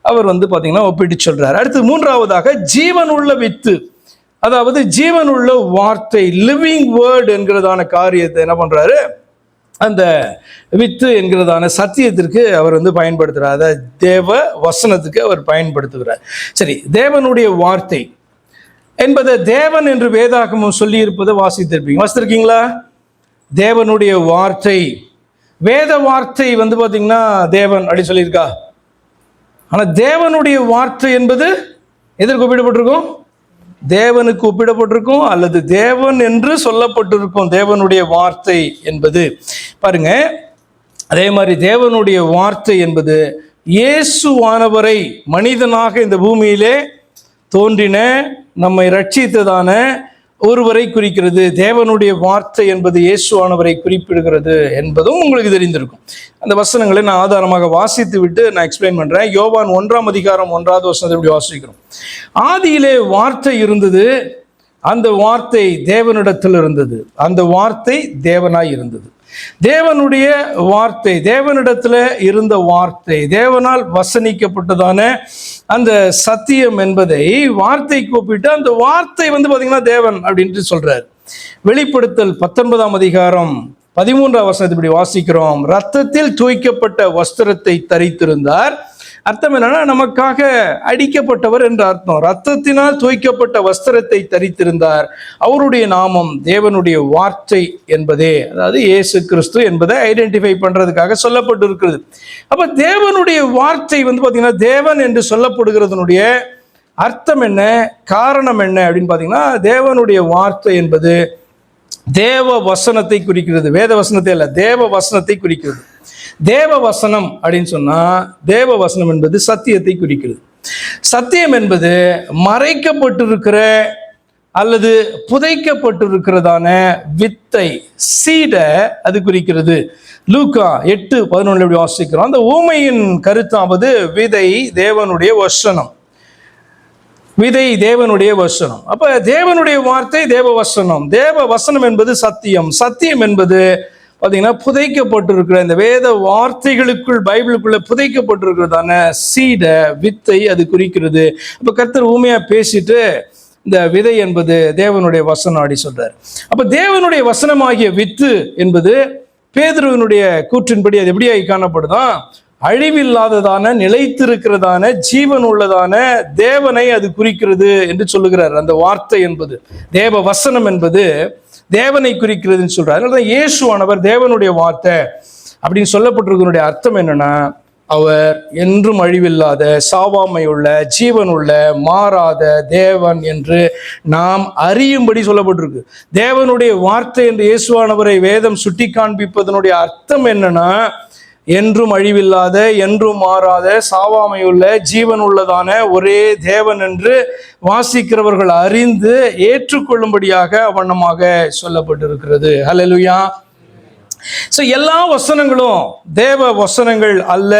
A: அவர் பார்த்தீங்கன்னா ஒப்பிட்டு சொல்றார். அடுத்து மூன்றாவதாக ஜீவனுள்ள வித்து, அதாவது ஜீவனுள்ள வார்த்தை, லிவிங் வேர்டு என்கிறதான காரியத்தை என்ன பண்றாரு, அந்த வித்து என்கிறதான சத்தியத்திற்கு அவர் பயன்படுத்துகிறார். அதாவது தேவ வசனத்துக்கு அவர் பயன்படுத்துகிறார். சரி, தேவனுடைய வார்த்தை என்பதை தேவன் என்று வேதாகமம் சொல்லி இருப்பதை வாசித்திருக்கீங்களா? தேவனுடைய வார்த்தை, வேத வார்த்தை பார்த்தீங்கன்னா தேவன் அப்படி சொல்லியிருக்கா? ஆனால் தேவனுடைய வார்த்தை என்பது எதற்கு ஒப்பிடப்பட்டிருக்கும்? தேவனுக்கு ஒப்பிடப்பட்டிருக்கும், அல்லது தேவன் என்று சொல்லப்பட்டிருக்கும். தேவனுடைய வார்த்தை என்பது பாருங்க, அதே மாதிரி தேவனுடைய வார்த்தை என்பது இயேசுவானவரை மனிதனாக இந்த பூமியிலே தோன்றின, நம்மை ரட்சித்ததான ஒருவரை குறிக்கிறது. தேவனுடைய வார்த்தை என்பது இயேசுவானவரை குறிப்பிடுகிறது என்பதும் உங்களுக்கு தெரிந்திருக்கும். அந்த வசனங்களை நான் ஆதாரமாக வாசித்து விட்டு நான் எக்ஸ்பிளைன் பண்றேன். யோவான் 1ஆம் அதிகாரம் 1வது வசனத்தை இப்படி வாசிக்கிறோம். ஆதியிலே வார்த்தை இருந்தது, அந்த வார்த்தை தேவனிடத்தில் இருந்தது, அந்த வார்த்தை தேவனாய் இருந்தது. தேவனுடைய வார்த்தை, தேவனிடத்தில் இருந்த வார்த்தை, தேவனால் வசனிக்கப்பட்டதான அந்த சத்தியம் என்பதை வார்த்தைக்கு ஒப்பிட்டு அந்த வார்த்தை பார்த்தீங்கன்னா தேவன் அப்படின்ட்டு சொல்றார். வெளிப்படுத்தல் 19ஆம் அதிகாரம் 13ஆம் வசனத்தை இப்படி வாசிக்கிறோம். இரத்தத்தில் தோய்க்கப்பட்ட வஸ்திரத்தை தரித்திருந்தார். அர்த்தம் என்னன்னா, நமக்காக அடிக்கப்பட்டவர் என்ற அர்த்தம். ரத்தத்தினால் தோய்க்கப்பட்ட வஸ்திரத்தை தரித்திருந்தார். அவருடைய நாமம் தேவனுடைய வார்த்தை என்பதே, அதாவது இயேசு கிறிஸ்து என்பதை ஐடென்டிஃபை பண்றதுக்காக சொல்லப்பட்டு இருக்கிறது. அப்ப தேவனுடைய வார்த்தை பார்த்தீங்கன்னா தேவன் என்று சொல்லப்படுகிறதனுடைய அர்த்தம் என்ன, காரணம் என்ன அப்படின்னு பார்த்தீங்கன்னா, தேவனுடைய வார்த்தை என்பது தேவ வசனத்தை குறிக்கிறது. வேத வசனத்தை அல்ல, தேவ வசனத்தை குறிக்கிறது. தேவ வசனம் அப்படின்னு சொன்னா, தேவ வசனம் என்பது சத்தியத்தை குறிக்கிறது. சத்தியம் என்பது மறைக்கப்பட்டிருக்கிற அல்லது புதைக்கப்பட்டிருக்கிறதான வித்தை, சீடை அது குறிக்கிறது. லூக்கா 8:11 எப்படி வாசிக்கிறோம், அந்த ஊமையின் கருத்தாவது விதை தேவனுடைய வசனம், விதை தேவனுடைய வசனம். அப்ப தேவனுடைய வார்த்தை தேவ வசனம், தேவ வசனம் என்பது சத்தியம், சத்தியம் என்பது பார்த்தீங்கன்னா புதைக்கப்பட்டிருக்கிற இந்த வேத வார்த்தைகளுக்குள், பைபிளுக்குள்ள புதைக்கப்பட்டிருக்கிறதான சீடை, வித்தை அது குறிக்கிறது. அப்ப கர்த்தர் ஊமையா பேசிட்டு இந்த விதை என்பது தேவனுடைய வசனம் அப்படி சொல்றாரு. அப்ப தேவனுடைய வசனமாகிய வித்து என்பது பேதுருவினுடைய கூற்றின்படி அது எப்படியாகி காணப்படுதான், அழிவில்லாததான, நிலைத்திருக்கிறதான, ஜீவன் உள்ளதான தேவனை அது குறிக்கிறது என்று சொல்லுகிறார். அந்த வார்த்தை என்பது, தேவ வசனம் என்பது தேவனை குறிக்கிறதுன்னு சொல்றாரு. அதனால இயேசுவானவர் தேவனுடைய வார்த்தை அப்படின்னு சொல்லப்பட்டிருக்கிறனுடைய அர்த்தம் என்னன்னா, அவர் என்றும் அழிவில்லாத, சாவாமை உள்ள, ஜீவன் உள்ள, மாறாத தேவன் என்று நாம் அறியும்படி சொல்லப்பட்டிருக்கு. தேவனுடைய வார்த்தை என்று இயேசுவானவரை வேதம் சுட்டி காண்பிப்பதனுடைய அர்த்தம் என்னன்னா, என்றும் அழிவில்லாத, என்றும் மாறாத, சாவாமையுள்ள, ஜீவன் உள்ளதான ஒரே தேவன் என்று வாசிக்கிறவர்கள் அறிந்து ஏற்றுக்கொள்ளும்படியாக வண்ணமாக சொல்லப்பட்டிருக்கிறது. ஹல்லேலூயா. ஸோ எல்லா வசனங்களும் தேவ வசனங்கள் அல்ல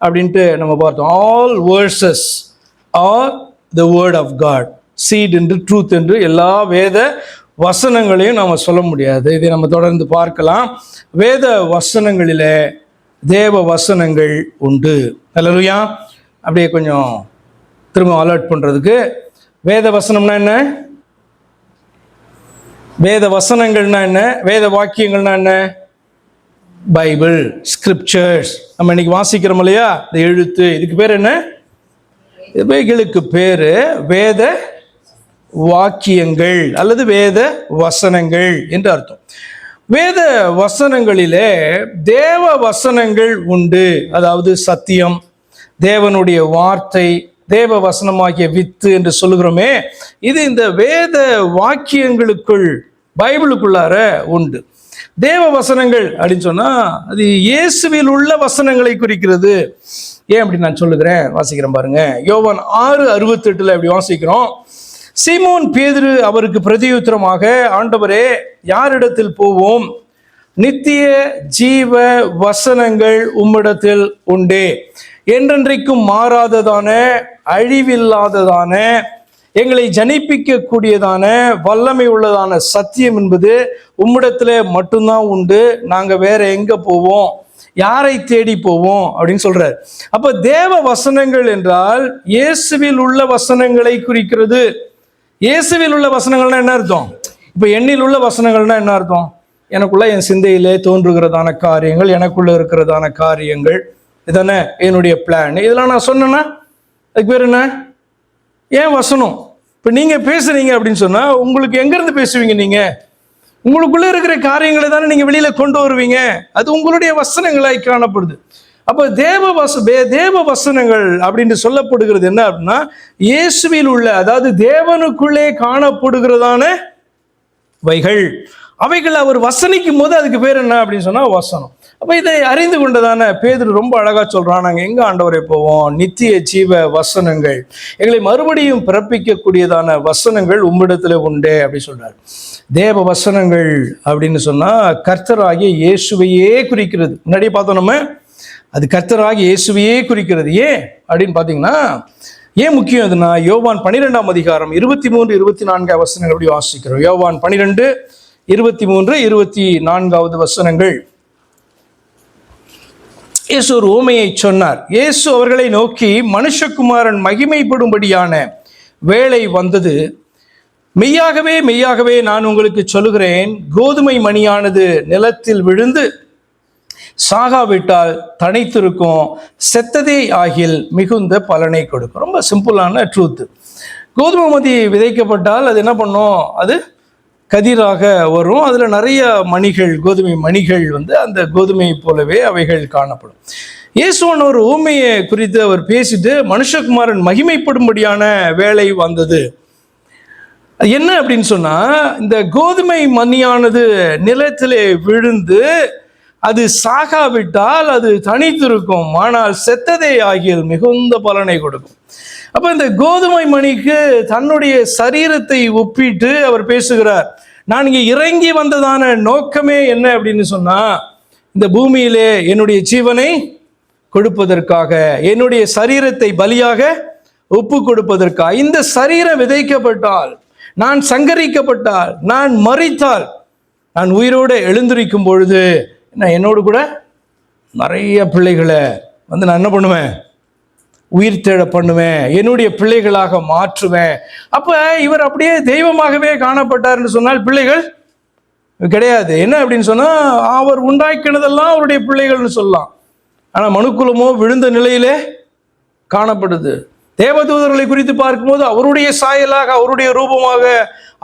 A: அப்படின்ட்டு நம்ம பார்த்தோம். All verses are the word of God, seed என்று ட்ரூத் என்று எல்லா வேத வசனங்களையும் நம்ம சொல்ல முடியாது. இதை நம்ம தொடர்ந்து பார்க்கலாம். வேத வசனங்களிலே தேவ வசனங்கள் உண்டு. ஹல்லேலூயா. அப்படியே கொஞ்சம் திரும்ப அலர்ட் பண்ணுறதுக்கு, வேத வசனம்னா என்ன, வேத வசனங்கள்னா என்ன, வேத வாக்கியங்கள்னா என்ன, பைபிள், ஸ்கிரிப்சர்ஸ். நம்ம இன்னைக்கு வாசிக்கிறோம் இல்லையா, இந்த எழுத்து, இதுக்கு பேர் என்ன, இவைகளுக்கு பேர் வேத வாக்கியங்கள் அல்லது வேத வசனங்கள் என்று அர்த்தம். வேத வசனங்களிலே தேவ வசனங்கள் உண்டு. அதாவது சத்தியம், தேவனுடைய வார்த்தை, தேவ வசனமாகிய வித்து என்று சொல்லுகிறோமே, இது இந்த வேத வாக்கியங்களுக்குள், பைபிளுக்குள்ளார உண்டு. தேவ வசனங்கள் அப்படின்னு சொன்னா அது இயேசுவில் உள்ள வசனங்களை குறிக்கிறது. ஏன் அப்படி நான் சொல்லுகிறேன், வாசிக்கிறேன் பாருங்க. யோவான் 6:68 இப்படி வாசிக்கிறோம். சீமோன் பேதுரு அவருக்கு பிரதியுத்தரமாக, ஆண்டவரே, யாரிடத்தில் போவோம்? நித்திய ஜீவ வசனங்கள் உம்மிடத்தில் உண்டே, என்றென்றைக்கும் மாறாததான, அழிவில்லாததான, எங்களை ஜனிப்பிக்க கூடியதான, வல்லமை உள்ளதான சத்தியம் என்பது உம்மிடத்துல மட்டும்தான் உண்டு. நாங்க வேற எங்க போவோம், யாரை தேடி போவோம் அப்படின்னு சொல்றார். அப்ப தேவ வசனங்கள் என்றால் இயேசுவில் உள்ள வசனங்களை குறிக்கிறது. இயேசுவில் உள்ள வசனங்கள்னா என்ன அர்த்தம்? இப்ப எண்ணில் உள்ள வசனங்கள்னா என்ன அர்த்தம்? எனக்குள்ள என் சிந்தையிலே தோன்றுகிறதான காரியங்கள், எனக்குள்ள இருக்கிறதான காரியங்கள், இதானே என்னுடைய பிளான். இதெல்லாம் நான் சொன்னேன்னா அதுக்கு பேர் என்ன? ஏன் வசனம். இப்போ நீங்க பேசுறீங்க அப்படின்னு சொன்னா உங்களுக்கு எங்கிருந்து பேசுவீங்க? நீங்க உங்களுக்குள்ள இருக்கிற காரியங்களை தானே நீங்க வெளியில கொண்டு வருவீங்க. அது உங்களுடைய வசனங்களாய் காணப்படுது. அப்போ தேவ வசனங்கள் அப்படின்னு சொல்லப்படுகிறது என்ன அப்படின்னா, இயேசுவில் உள்ள, அதாவது தேவனுக்குள்ளே காணப்படுகிறதான வைகள், அவைகள் அவர் வசனிக்கும் போது அதுக்கு பேர் என்ன அப்படின்னு சொன்னா வசனம். அப்ப இதை அறிந்து கொண்டதான பேதுரு ரொம்ப அழகா சொல்றான், நாங்க எங்க ஆண்டவரை போவோம்? நித்திய ஜீவ வசனங்கள், எங்களை மறுபடியும் பிறப்பிக்க கூடியதான வசனங்கள் உம்மிடத்துல உண்டே அப்படி சொல்றாரு. தேவ வசனங்கள் அப்படின்னு சொன்னா கர்த்தராகிய இயேசுவையே குறிக்கிறது. முன்னாடியே பார்த்தோம் நம்ம, அது கர்த்தராகிய இயேசுவையே குறிக்கிறது. ஏன் அப்படின்னு பார்த்தீங்கன்னா, ஏன் முக்கியம் அதுனா, யோவான் 12 23 24 வசனங்கள் எப்படி வாசிக்கிறோம். யோவான் 12 23 24 வசனங்கள். இயேசு ஒரு உவமையை சொன்னார். இயேசு அவர்களை நோக்கி, மனுஷகுமாரன் மகிமைப்படும்படியான வேளை வந்தது. மெய்யாகவே மெய்யாகவே நான் உங்களுக்கு சொல்லுகிறேன், கோதுமை மணியானது நிலத்தில் விழுந்து சாகாவிட்டால் தனித்திருக்கும், செத்ததே ஆகில் மிகுந்த பலனை கொடுக்கும். ரொம்ப சிம்பிளான ட்ரூத். கோதுமை மதி விதைக்கப்பட்டால் அது என்ன பண்ணும்? அது கதிராக வரும். அதில் நிறைய மணிகள், கோதுமை மணிகள் அந்த கோதுமையை போலவே அவைகள் காணப்படும். இயேசுவான ஒரு ஊமையை குறித்து அவர் பேசிட்டு, மனுஷகுமாரன் மகிமைப்படும்படியான வேளை வந்தது. என்ன அப்படின்னு சொன்னா, இந்த கோதுமை மணியானது நிலத்திலே விழுந்து அது சாகாவிட்டால் அது தனித்திருக்கும், ஆனால் செத்ததே ஆகியில் மிகுந்த பலனை கொடுக்கும். அப்ப இந்த கோதுமை மணிக்கு தன்னுடைய சரீரத்தை ஒப்பிட்டு அவர் பேசுகிறார். நான் இங்கே இறங்கி வந்ததான நோக்கமே என்ன அப்படின்னு சொன்னா, இந்த பூமியிலே என்னுடைய ஜீவனை கொடுப்பதற்காக, என்னுடைய சரீரத்தை பலியாக ஒப்பு கொடுப்பதற்காக. இந்த சரீரம் விதைக்கப்பட்டால், நான் சங்கரிக்கப்பட்டால், நான் மரித்தால், நான் உயிரோடு எழுந்திருக்கும் பொழுது நான் என்னோடு கூட நிறைய பிள்ளைகளை நான் என்ன பண்ணுவேன்? உயிர் தேட பண்ணுவேன், என்னுடைய பிள்ளைகளாக மாற்றுவேன். அப்ப இவர் அப்படியே தெய்வமாகவே காணப்பட்டார்னு சொன்னால் பிள்ளைகள் கிடையாது. என்ன அப்படின்னு சொன்னா, அவர் உண்டாக்கினதெல்லாம் அவருடைய பிள்ளைகள்னு சொல்லலாம். ஆனா மனுக்குலமோ விழுந்த நிலையிலே காணப்படுது. தேவதூதர்களை குறித்து பார்க்கும்போது அவருடைய சாயலாக, அவருடைய ரூபமாக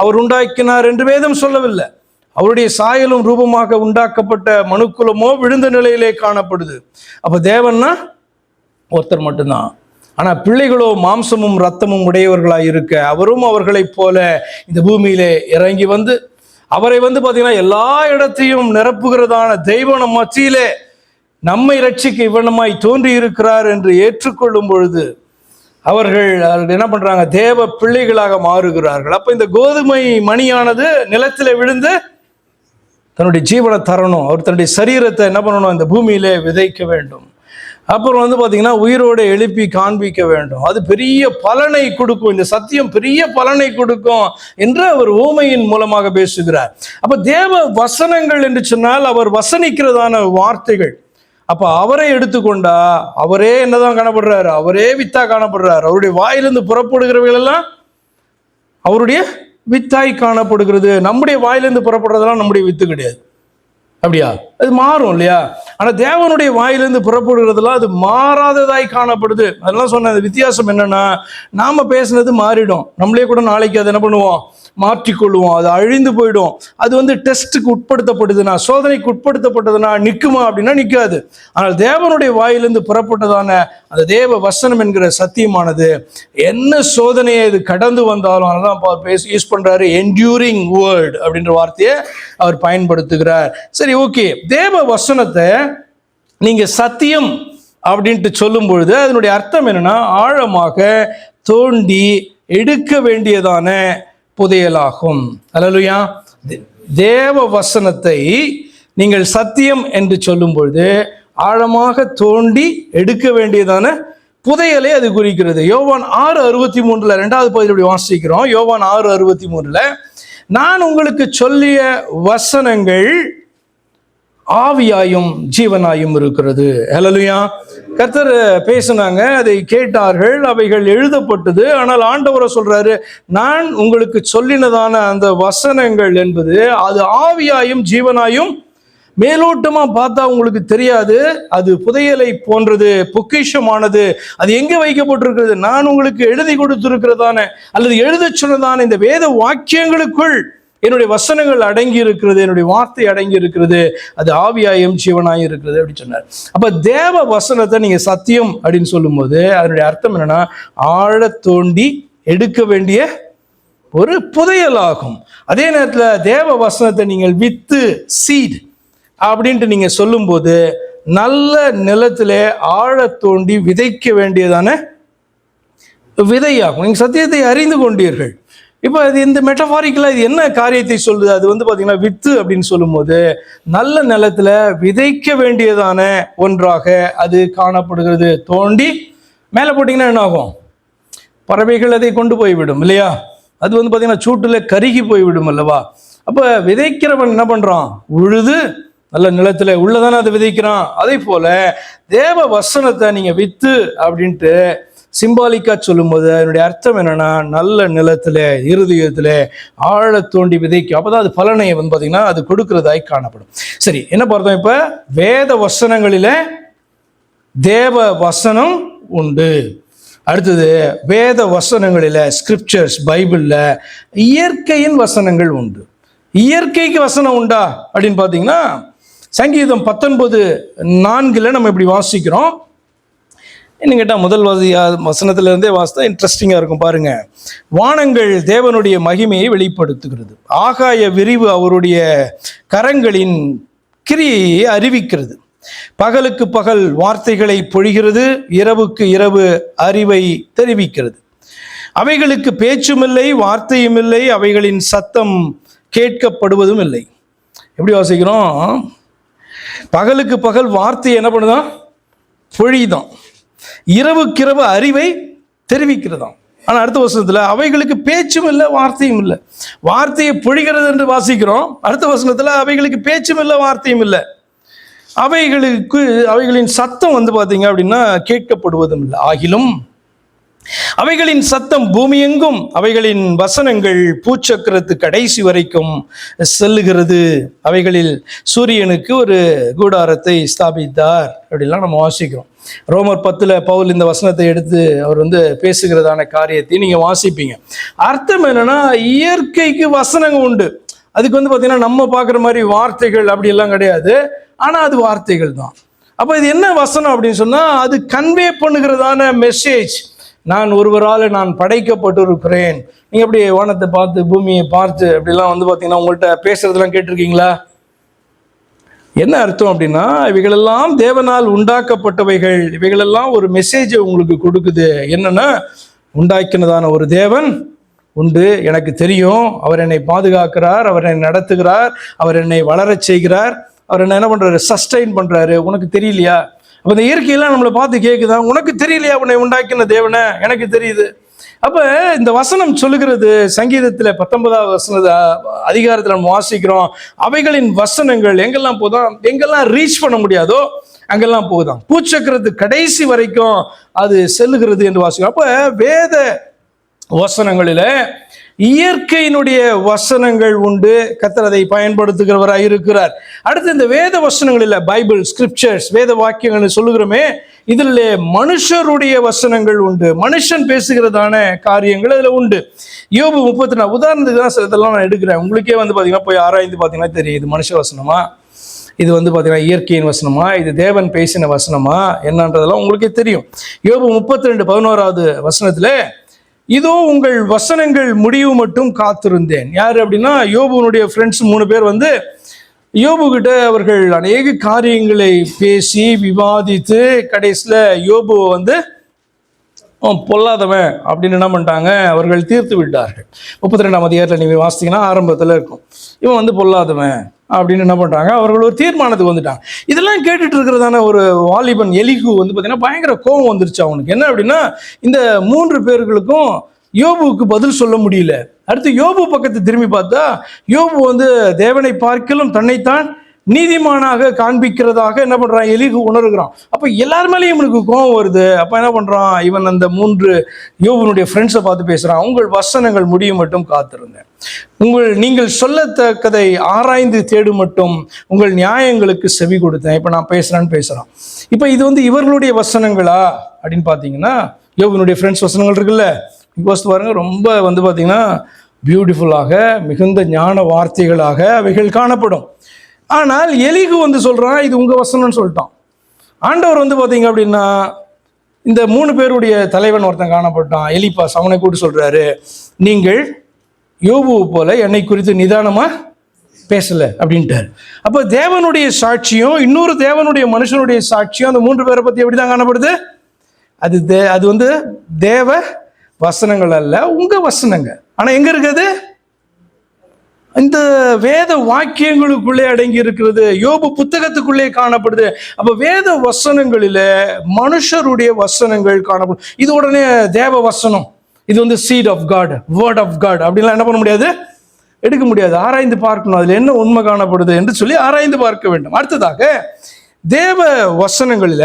A: அவர் உண்டாக்கினார் என்று வேதம் சொல்லவில்லை. அவருடைய சாயலும் ரூபமாக உண்டாக்கப்பட்ட மனுக்குலமோ விழுந்த நிலையிலே காணப்படுது. அப்ப தேவன்னா ஒருத்தர் மட்டும்தான். ஆனா பிள்ளைகளோ மாம்சமும் இரத்தமும் உடையவர்களாய் இருக்க, அவரும் அவர்களைப் போல இந்த பூமியிலே இறங்கி அவரை பார்த்தீங்கன்னா எல்லா இடத்தையும் நிரப்புகிறதான தெய்வம் நம் மத்தியிலே நம்மை ரட்சிக்க இவ்வளமாய் தோன்றி இருக்கிறார் என்று ஏற்றுக்கொள்ளும் பொழுது அவர்கள் என்ன பண்றாங்க? தேவ பிள்ளைகளாக மாறுகிறார்கள். அப்ப இந்த கோதுமை மணியானது நிலத்திலே விழுந்து தன்னுடைய ஜீவனை தரணும். அவர் தன்னுடைய சரீரத்தை என்ன பண்ணணும்? இந்த பூமியிலே விதைக்க வேண்டும். அப்புறம் பார்த்தீங்கன்னா உயிரோடு எழுப்பி காண்பிக்க வேண்டும். அது பெரிய பலனை கொடுக்கும். இந்த சத்தியம் பெரிய பலனை கொடுக்கும் என்று அவர் ஊமையின் மூலமாக பேசுகிறார். அப்ப தேவ வசனங்கள் என்று சொன்னால் அவர் வசனிக்கிறதான வார்த்தைகள். அப்ப அவரை எடுத்துக்கொண்டா அவரே என்னதான் காணப்படுறாரு? அவரே வித்தா காணப்படுறாரு. அவருடைய வாயிலிருந்து புறப்படுகிறவைகள் எல்லாம் அவருடைய வித்தாய் காணப்படுகிறது. நம்முடைய வாயிலிருந்து புறப்படுறதெல்லாம் நம்முடைய வித்து கிடையாது. அப்படியா? அது மாறும் இல்லையா? ஆனா தேவனுடைய வாயிலிருந்து புறப்படுகிறதுலாம் அது மாறாததாய் காணப்படுது. அதெல்லாம் சொன்ன வித்தியாசம் என்னன்னா, நாம பேசுனது மாறிடும். நம்மளே கூட நாளைக்கு அதை என்ன பண்ணுவோம்? மாற்றிக்கொள்வோம். அது அழிந்து போயிடும். அது டெஸ்ட்டுக்கு உட்படுத்தப்படுதுன்னா, சோதனைக்கு உட்படுத்தப்பட்டதுன்னா நிற்குமா அப்படின்னா நிற்காது. ஆனால் தேவனுடைய வாயிலிருந்து புறப்பட்டதான அந்த தேவ வசனம் என்கிற சத்தியமானது என்ன சோதனையை இது கடந்து வந்தாலும், அதெல்லாம் யூஸ் பண்றாரு, என்டியூரிங் வேர்ட் அப்படின்ற வார்த்தையை அவர் பயன்படுத்துகிறார். சரி, ஓகே. தேவ வசனத்தை நீங்க சத்தியம் அப்படின்ட்டு சொல்லும் பொழுது அதனுடைய அர்த்தம் என்னன்னா, ஆழமாக தோண்டி எடுக்க வேண்டியதான புதையலாகும். அல்லேலூயா. தேவ வசனத்தை நீங்கள் சத்தியம் என்று சொல்லும் பொழுது ஆழமாக தோண்டி எடுக்க வேண்டியதான புதையலை அது குறிக்கிறது. யோவான் 6:63 2வது பகுதியில் வாசிக்கிறோம். யோவான் 6:63 நான் உங்களுக்கு சொல்லிய வசனங்கள் ஆவியாயும் ஜீவனாயும் இருக்கிறது. ஹல்லேலூயா. கர்த்தர் பேசினாங்க, அதை கேட்டார்கள், அவைகள் எழுதப்பட்டது. ஆனால் ஆண்டவரை சொல்றாரு, நான் உங்களுக்கு சொல்லினதான அந்த வசனங்கள் என்பது அது ஆவியாயும் ஜீவனாயும். மேலோட்டமா பார்த்தா உங்களுக்கு தெரியாது, அது புதையலை போன்றது, பொக்கிஷமானது. அது எங்க வைக்கப்பட்டிருக்கிறது? நான் உங்களுக்கு எழுதி கொடுத்திருக்கிறதான அல்லது எழுத சொன்னதான இந்த வேத வாக்கியங்களுக்குள் என்னுடைய வசனங்கள் அடங்கி இருக்கிறது, என்னுடைய வார்த்தை அடங்கி இருக்கிறது. அது ஆவியாயும் ஜீவனாயும் இருக்கிறது அப்படி சொன்னார். அப்ப தேவ வசனத்தை நீங்க சத்தியம் அப்படின்னு சொல்லும் போது அதனுடைய அர்த்தம் என்னன்னா, ஆழ தோண்டி எடுக்க வேண்டிய ஒரு புதையலாகும். அதே நேரத்தில் தேவ வசனத்தை நீங்கள் வித்து சீட் அப்படின்ட்டு நீங்க சொல்லும் போது நல்ல நிலத்திலே ஆழ தோண்டி விதைக்க வேண்டியதான விதையாகும். நீங்க சத்தியத்தை அறிந்து கொண்டீர்கள். இப்போ அது இந்த மெட்டபாரிக்கலா இது என்ன காரியத்தை சொல்லுது? அது பார்த்தீங்கன்னா வித்து அப்படின்னு சொல்லும் போது நல்ல நிலத்துல விதைக்க வேண்டியதான ஒன்றாக அது காணப்படுகிறது. தோண்டி மேலே போட்டிங்கன்னா என்ன ஆகும்? பறவைகள் அதை கொண்டு போய்விடும் இல்லையா? அது பார்த்தீங்கன்னா சூட்டுல கருகி போய்விடும் அல்லவா? அப்போ விதைக்கிறவன் என்ன பண்றான்? உழுது நல்ல நிலத்துல உள்ளதானே அதை விதைக்கிறான். அதே போல தேவ வசனத்தை நீங்க வித்து அப்படின்ட்டு சிம்பாலிக்கா சொல்லும் போது அதனுடைய அர்த்தம் என்னன்னா, நல்ல நிலத்துல இருதயத்துல ஆழ தோண்டி விதைக்கும். அப்பதான் அது பலனை பார்த்தீங்கன்னா அது கொடுக்கிறதாய் காணப்படும். சரி, என்ன பார்த்தோம்? இப்ப வேத வசனங்களில தேவ வசனம் உண்டு. அடுத்தது வேத வசனங்களில ஸ்கிரிப்சர்ஸ் பைபிள்ல இயற்கையின் வசனங்கள் உண்டு. இயற்கைக்கு வசனம் உண்டா அப்படின்னு பார்த்தீங்கன்னா, சங்கீதம் 19:4 நம்ம இப்படி வாசிக்கிறோம். இன்னும் கேட்டால் முதல் வசனத்துல இருந்தே வாசித்தா இன்ட்ரெஸ்டிங்காக இருக்கும். பாருங்க, வானங்கள் தேவனுடைய மகிமையை வெளிப்படுத்துகிறது, ஆகாய விரிவு அவருடைய கரங்களின் கிரியையை அறிவிக்கிறது. பகலுக்கு பகல் வார்த்தைகளை பொழிகிறது, இரவுக்கு இரவு அறிவை தெரிவிக்கிறது. அவைகளுக்கு பேச்சும் இல்லை, வார்த்தையும் இல்லை, அவைகளின் சத்தம் கேட்கப்படுவதும் இல்லை. எப்படி வாசிக்கிறோம்? பகலுக்கு பகல் வார்த்தை என்ன பண்ணுதான்? பொழிதான். இரவுக்கிரவு அறிவை தெரிவிக்கிறதாம். ஆனால் அடுத்த வசனத்தில் அவைகளுக்கு பேச்சும் இல்லை, வார்த்தையும் இல்லை. வார்த்தையை பொழிகிறது என்று வாசிக்கிறோம். அடுத்த வசனத்தில் அவைகளுக்கு பேச்சும் இல்லை, வார்த்தையும் இல்லை. அவைகளின் சத்தம் பார்த்தீங்க அப்படின்னா கேட்கப்படுவதும் இல்லை. ஆகிலும் அவைகளின் சத்தம் பூமியெங்கும், அவைகளின் வசனங்கள் பூச்சக்கரத்து கடைசி வரைக்கும் செல்லுகிறது. அவைகளில் சூரியனுக்கு ஒரு கூடாரத்தை ஸ்தாபித்தார் அப்படிலாம் நம்ம வாசிக்கிறோம். ரோமர் 10 பவுல் இந்த வசனத்தை எடுத்து அவர் பேசுகிறதான காரியத்தை நீங்க வாசிப்பீங்க. அர்த்தம் என்னன்னா, இயற்கைக்கு வசனங்கள் உண்டு. அதுக்கு பார்த்தீங்கன்னா நம்ம பார்க்குற மாதிரி வார்த்தைகள் அப்படி எல்லாம் கிடையாது. ஆனால் அது வார்த்தைகள் தான். அப்போ இது என்ன வசனம் அப்படின்னு சொன்னால், அது கன்வே பண்ணுகிறதான மெசேஜ். நான் ஒருவரால் நான் படைக்கப்பட்டிருக்கிறேன். நீங்கள் அப்படி வானத்தை பார்த்து பூமியை பார்த்து அப்படிலாம் பார்த்தீங்கன்னா உங்கள்கிட்ட பேசுறதுலாம் கேட்டிருக்கீங்களா? என்ன அர்த்தம் அப்படின்னா, இவைகளெல்லாம் தேவனால் உண்டாக்கப்பட்டவைகள். இவைகளெல்லாம் ஒரு மெசேஜை உங்களுக்கு கொடுக்குது. என்னன்னா, உண்டாக்கினதான ஒரு தேவன் உண்டு, எனக்கு தெரியும், அவர் என்னை பாதுகாக்கிறார், அவர் என்னை நடத்துகிறார், அவர் என்னை வளரச் செய்கிறார், அவர் என்ன பண்றாரு, சஸ்டைன் பண்றாரு. உனக்கு தெரியலையா? அப்ப இந்த இயற்கையெல்லாம் நம்மளை பார்த்து கேட்குதா, உனக்கு தெரியலையா உன்னை உண்டாக்கின தேவனை? எனக்கு தெரியுது. அப்ப இந்த வசனம் சொல்லுகிறது, சங்கீதத்துல 19வது அதிகாரத்துல நம்ம வாசிக்கிறோம், அவைகளின் வசனங்கள் எங்கெல்லாம் போதும், எங்கெல்லாம் ரீச் பண்ண முடியாதோ அங்கெல்லாம் போகுதான், பூச்சக்கரத்து கடைசி வரைக்கும் அது செல்லுகிறது என்று வாசிக்கிறோம். அப்ப வேத வசனங்களில இயற்கையினுடைய வசனங்கள் உண்டு. கர்த்தர் அதை பயன்படுத்துகிறவராக இருக்கிறார். அடுத்து இந்த வேத வசனங்களில் பைபிள் ஸ்கிரிப்சர்ஸ், வேத வாக்கியங்கள் சொல்லுகிறோமே, இதில் மனுஷருடைய வசனங்கள் உண்டு. மனுஷன் பேசுகிறதான காரியங்கள் அதில் உண்டு. யோபு 34 உதாரணத்துக்கு தான் சில இதெல்லாம் நான் எடுக்கிறேன். உங்களுக்கே பார்த்தீங்கன்னா போய் ஆராய்ந்து பார்த்தீங்கன்னா தெரியும், இது மனுஷ வசனமா, இது பார்த்தீங்கன்னா இயற்கையின் வசனமா, இது தேவன் பேசின வசனமா என்னன்றதெல்லாம் உங்களுக்கே தெரியும். யோபு 32:11 வசனத்தில், இதோ உங்கள் வசனங்கள் முடிவு மட்டும் காத்திருந்தேன். யார் அப்படின்னா, யோபுனுடைய ஃப்ரெண்ட்ஸ் 3 பேர் யோபு கிட்ட அவர்கள் அநேக காரியங்களை பேசி விவாதித்து கடைசியில் யோபு பொல்லாதவன் அப்படின்னு என்ன பண்ணிட்டாங்க, அவர்கள் தீர்த்து விட்டார்கள். 32ஆம் அதிகாரத்தில் நீங்கள் வாசித்தீங்கன்னா ஆரம்பத்தில் இருக்கும், இவன் பொல்லாதவன் அப்படின்னு என்ன பண்ணுறாங்க, அவர்கள் ஒரு தீர்மானத்துக்கு வந்துட்டாங்க. இதெல்லாம் கேட்டுட்டு இருக்கிறதான ஒரு வாலிபன் எலிகு பார்த்தீங்கன்னா பயங்கர கோபம் வந்துருச்சு அவனுக்கு. என்ன அப்படின்னா, இந்த 3 பேர்களுக்கும் யோபுவுக்கு பதில் சொல்ல முடியல. அடுத்து யோபு பக்கத்தை திரும்பி பார்த்தா, யோபு தேவனை பார்க்கலும் தன்னைத்தான் நீதிமானாக காண்பிக்கிறதாக என்ன பண்றான், எலிகு உணர்கிறான். அப்ப எல்லார் மேலேயும் இவனுக்கு கோபம் வருது. அப்ப என்ன பண்றான், இவன் அந்த 3 யோபுனுடைய ஃப்ரெண்ட்ஸை பார்த்து பேசுறான், உங்கள் வசனங்கள் முடியும் மட்டும் காத்திருந்தேன், நீங்கள் சொல்லத்தக்கதை ஆராய்ந்து தேடு மட்டும் உங்கள் நியாயங்களுக்கு செவி கொடுத்தேன். இப்ப நான் பேசுறான். இப்ப இது இவர்களுடைய வசனங்களா அப்படின்னு பாத்தீங்கன்னா, யோபுனுடைய ஃப்ரெண்ட்ஸ் வசனங்கள் இருக்குல்ல, யோசித்து பாருங்க, ரொம்ப பார்த்தீங்கன்னா பியூட்டிஃபுல்லாக மிகுந்த ஞான வார்த்தைகளாக அவைகள் காணப்படும். ஆனால் எலிகு சொல்றான், இது உங்க வசனம்னு சொல்லிட்டான். ஆண்டவர் பார்த்தீங்க அப்படின்னா, இந்த 3 பேருடைய தலைவன் ஒருத்தன் காணப்பட்டான், எலிப்பாஸ், அவனை கூட்டு சொல்றாரு, நீங்கள் யோபுவை போல என்னை குறித்து நிதானமா பேசல அப்படின்ட்டார். அப்ப தேவனுடைய சாட்சியும் இன்னொரு தேவனுடைய மனுஷனுடைய சாட்சியும் அந்த 3 பேரை பத்தி எப்படிதான் காணப்படுது, அது தேவ வசனங்கள் அல்ல, உங்க வசனங்க. ஆனா எங்க இருக்குது, இந்த வேத வாக்கியங்களுக்குள்ளே அடங்கி இருக்கிறது, யோபு புத்தகத்துக்குள்ளே காணப்படுது. அப்ப வேத வசனங்களில மனுஷருடைய வசனங்கள் காணப்படும். இது உடனே தேவ வசனம், இது seed of God, word of God அப்படின்லாம் என்ன பண்ண முடியாது, எடுக்க முடியாது. ஆராய்ந்து பார்க்கணும், அதுல என்ன உண்மை காணப்படுது என்று சொல்லி ஆராய்ந்து பார்க்க வேண்டும். அடுத்ததாக தேவ வசனங்களில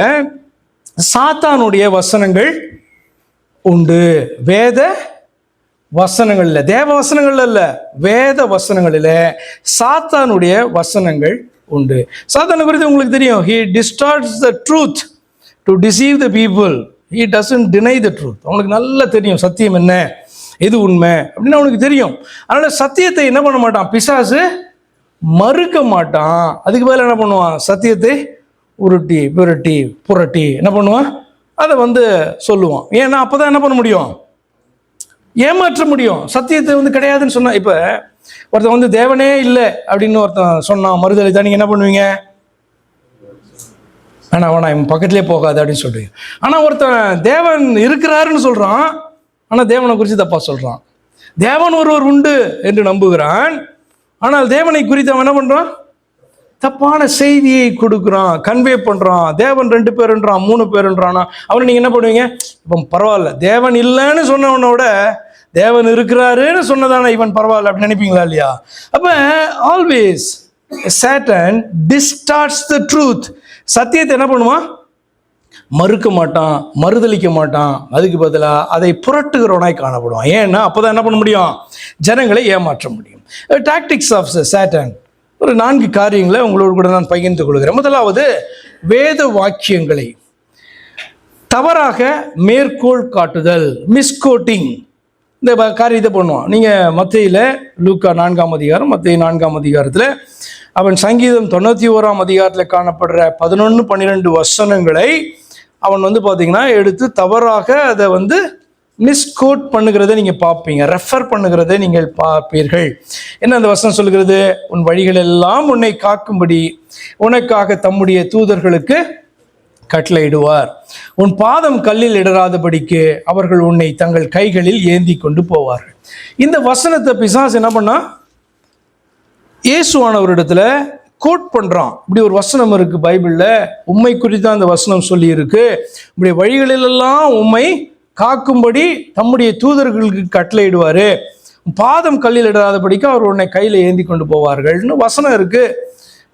A: சாத்தானுடைய வசனங்கள் உண்டு. வேத வசனங்கள்ல, தேவ வசனங்கள்ல அல்ல, வேத வசனங்களில சாத்தானுடைய வசனங்கள் உண்டு. சாத்தானை குறித்து உங்களுக்கு தெரியும், he distorts the truth to deceive the people, he doesn't deny the truth. அவனுக்கு நல்லா தெரியும் சத்தியம் என்ன, எது உண்மை அப்படின்னு அவனுக்கு தெரியும். அதனால சத்தியத்தை என்ன பண்ண மாட்டான், பிசாசு மறுக்க மாட்டான். அதுக்கு மேல என்ன பண்ணுவான், சத்தியத்தை உருட்டி புரட்டி என்ன பண்ணுவான், அதை சொல்லுவான். ஏன்னா அப்போதான் என்ன பண்ண முடியும், ஏமாற்ற முடியும். சத்தியத்தை கிடையாதுன்னு சொன்னா, இப்ப ஒருத்தன் தேவனே இல்லை அப்படின்னு ஒருத்தன் சொன்னான், மறுதலை தான், நீங்க என்ன பண்ணுவீங்க, வேணா இவன் பக்கத்திலே போகாது அப்படின்னு சொல்றீங்க. ஆனா ஒருத்தன் தேவன் இருக்கிறாருன்னு சொல்றான், ஆனா தேவனை குறித்து தப்பா சொல்றான். தேவன் ஒருவர் உண்டு என்று நம்புகிறான், ஆனால் தேவனை குறித்து அவன் என்ன பண்றான், தப்பான செய்தியை கொடுக்குறான், கன்வே பண்றான். தேவன் 2 பேருன்றான், 3 பேருன்றானா, அவனை நீங்க என்ன பண்ணுவீங்க, இப்போ பரவாயில்ல, தேவன் இல்லைன்னு சொன்னவனோட தேவன் இருக்கிறாருன்னு சொன்னதான இவன் பரவாயில்ல அப்படின்னு நினைப்பீங்களா இல்லையா? அப்ப always Satan distorts the truth. சத்தியத்தை என்ன பண்ணுவான், மறுக்க மாட்டான், மறுதளிக்க மாட்டான், அதுக்கு பதிலாக அதை புரட்டுகிறவனாய் காணப்படுவான். ஏன்னா அப்போதான் என்ன பண்ண முடியும், ஜனங்களை ஏமாற்ற முடியும். டாக்டிக்ஸ் ஆஃப் சாட்டன், ஒரு 4 காரியங்களை உங்களோடு கூட நான் பகிர்ந்து கொள்கிறேன். முதலாவது, வேத வாக்கியங்களை தவறாக மேற்கோள் காட்டுதல், மிஸ்கோட்டிங். இந்த காரியத்தை பண்ணுவான். நீங்கள் மத்தேயில லூக்கா 4ஆம் அதிகாரம், மத்தேயு 4ஆம் அதிகாரத்தில் அவன் சங்கீதம் 91ஆம் அதிகாரத்தில் காணப்படுற 11, 12 வசனங்களை அவன் பார்த்தீங்கன்னா எடுத்து தவறாக அதை மிஸ்கோட் பண்ணுகிறதை நீங்கள் பார்ப்பீங்க, ரெஃபர் பண்ணுகிறதை நீங்கள் பார்ப்பீர்கள். என்ன அந்த வசனம் சொல்கிறது? உன் வழிகள் எல்லாம் உன்னை காக்கும்படி உனக்காக தம்முடைய தூதர்களுக்கு கட்டளையிடுவார். உன் பாதம் கல்லில் இடராதபடிக்கு அவர்கள் உன்னை தங்கள் கைகளில் ஏந்தி கொண்டு போவார்கள். இந்த வசனத்தை பிசாசு என்ன பண்ணா, இயேசுவானவரிடத்துல கோட் பண்றான். இப்படி ஒரு வசனம் இருக்கு பைபிள்ல, உம்மை குறித்து அந்த வசனம் சொல்லி இருக்கு. இப்படி வழிகளிலெல்லாம் உம்மை காக்கும்படி தம்முடைய தூதர்களுக்கு கட்டளையிடுவாரு, பாதம் கல்லில் இடாதபடிக்கு அவர் உன்னை கையில ஏந்தி கொண்டு போவார்கள்னு வசனம் இருக்கு.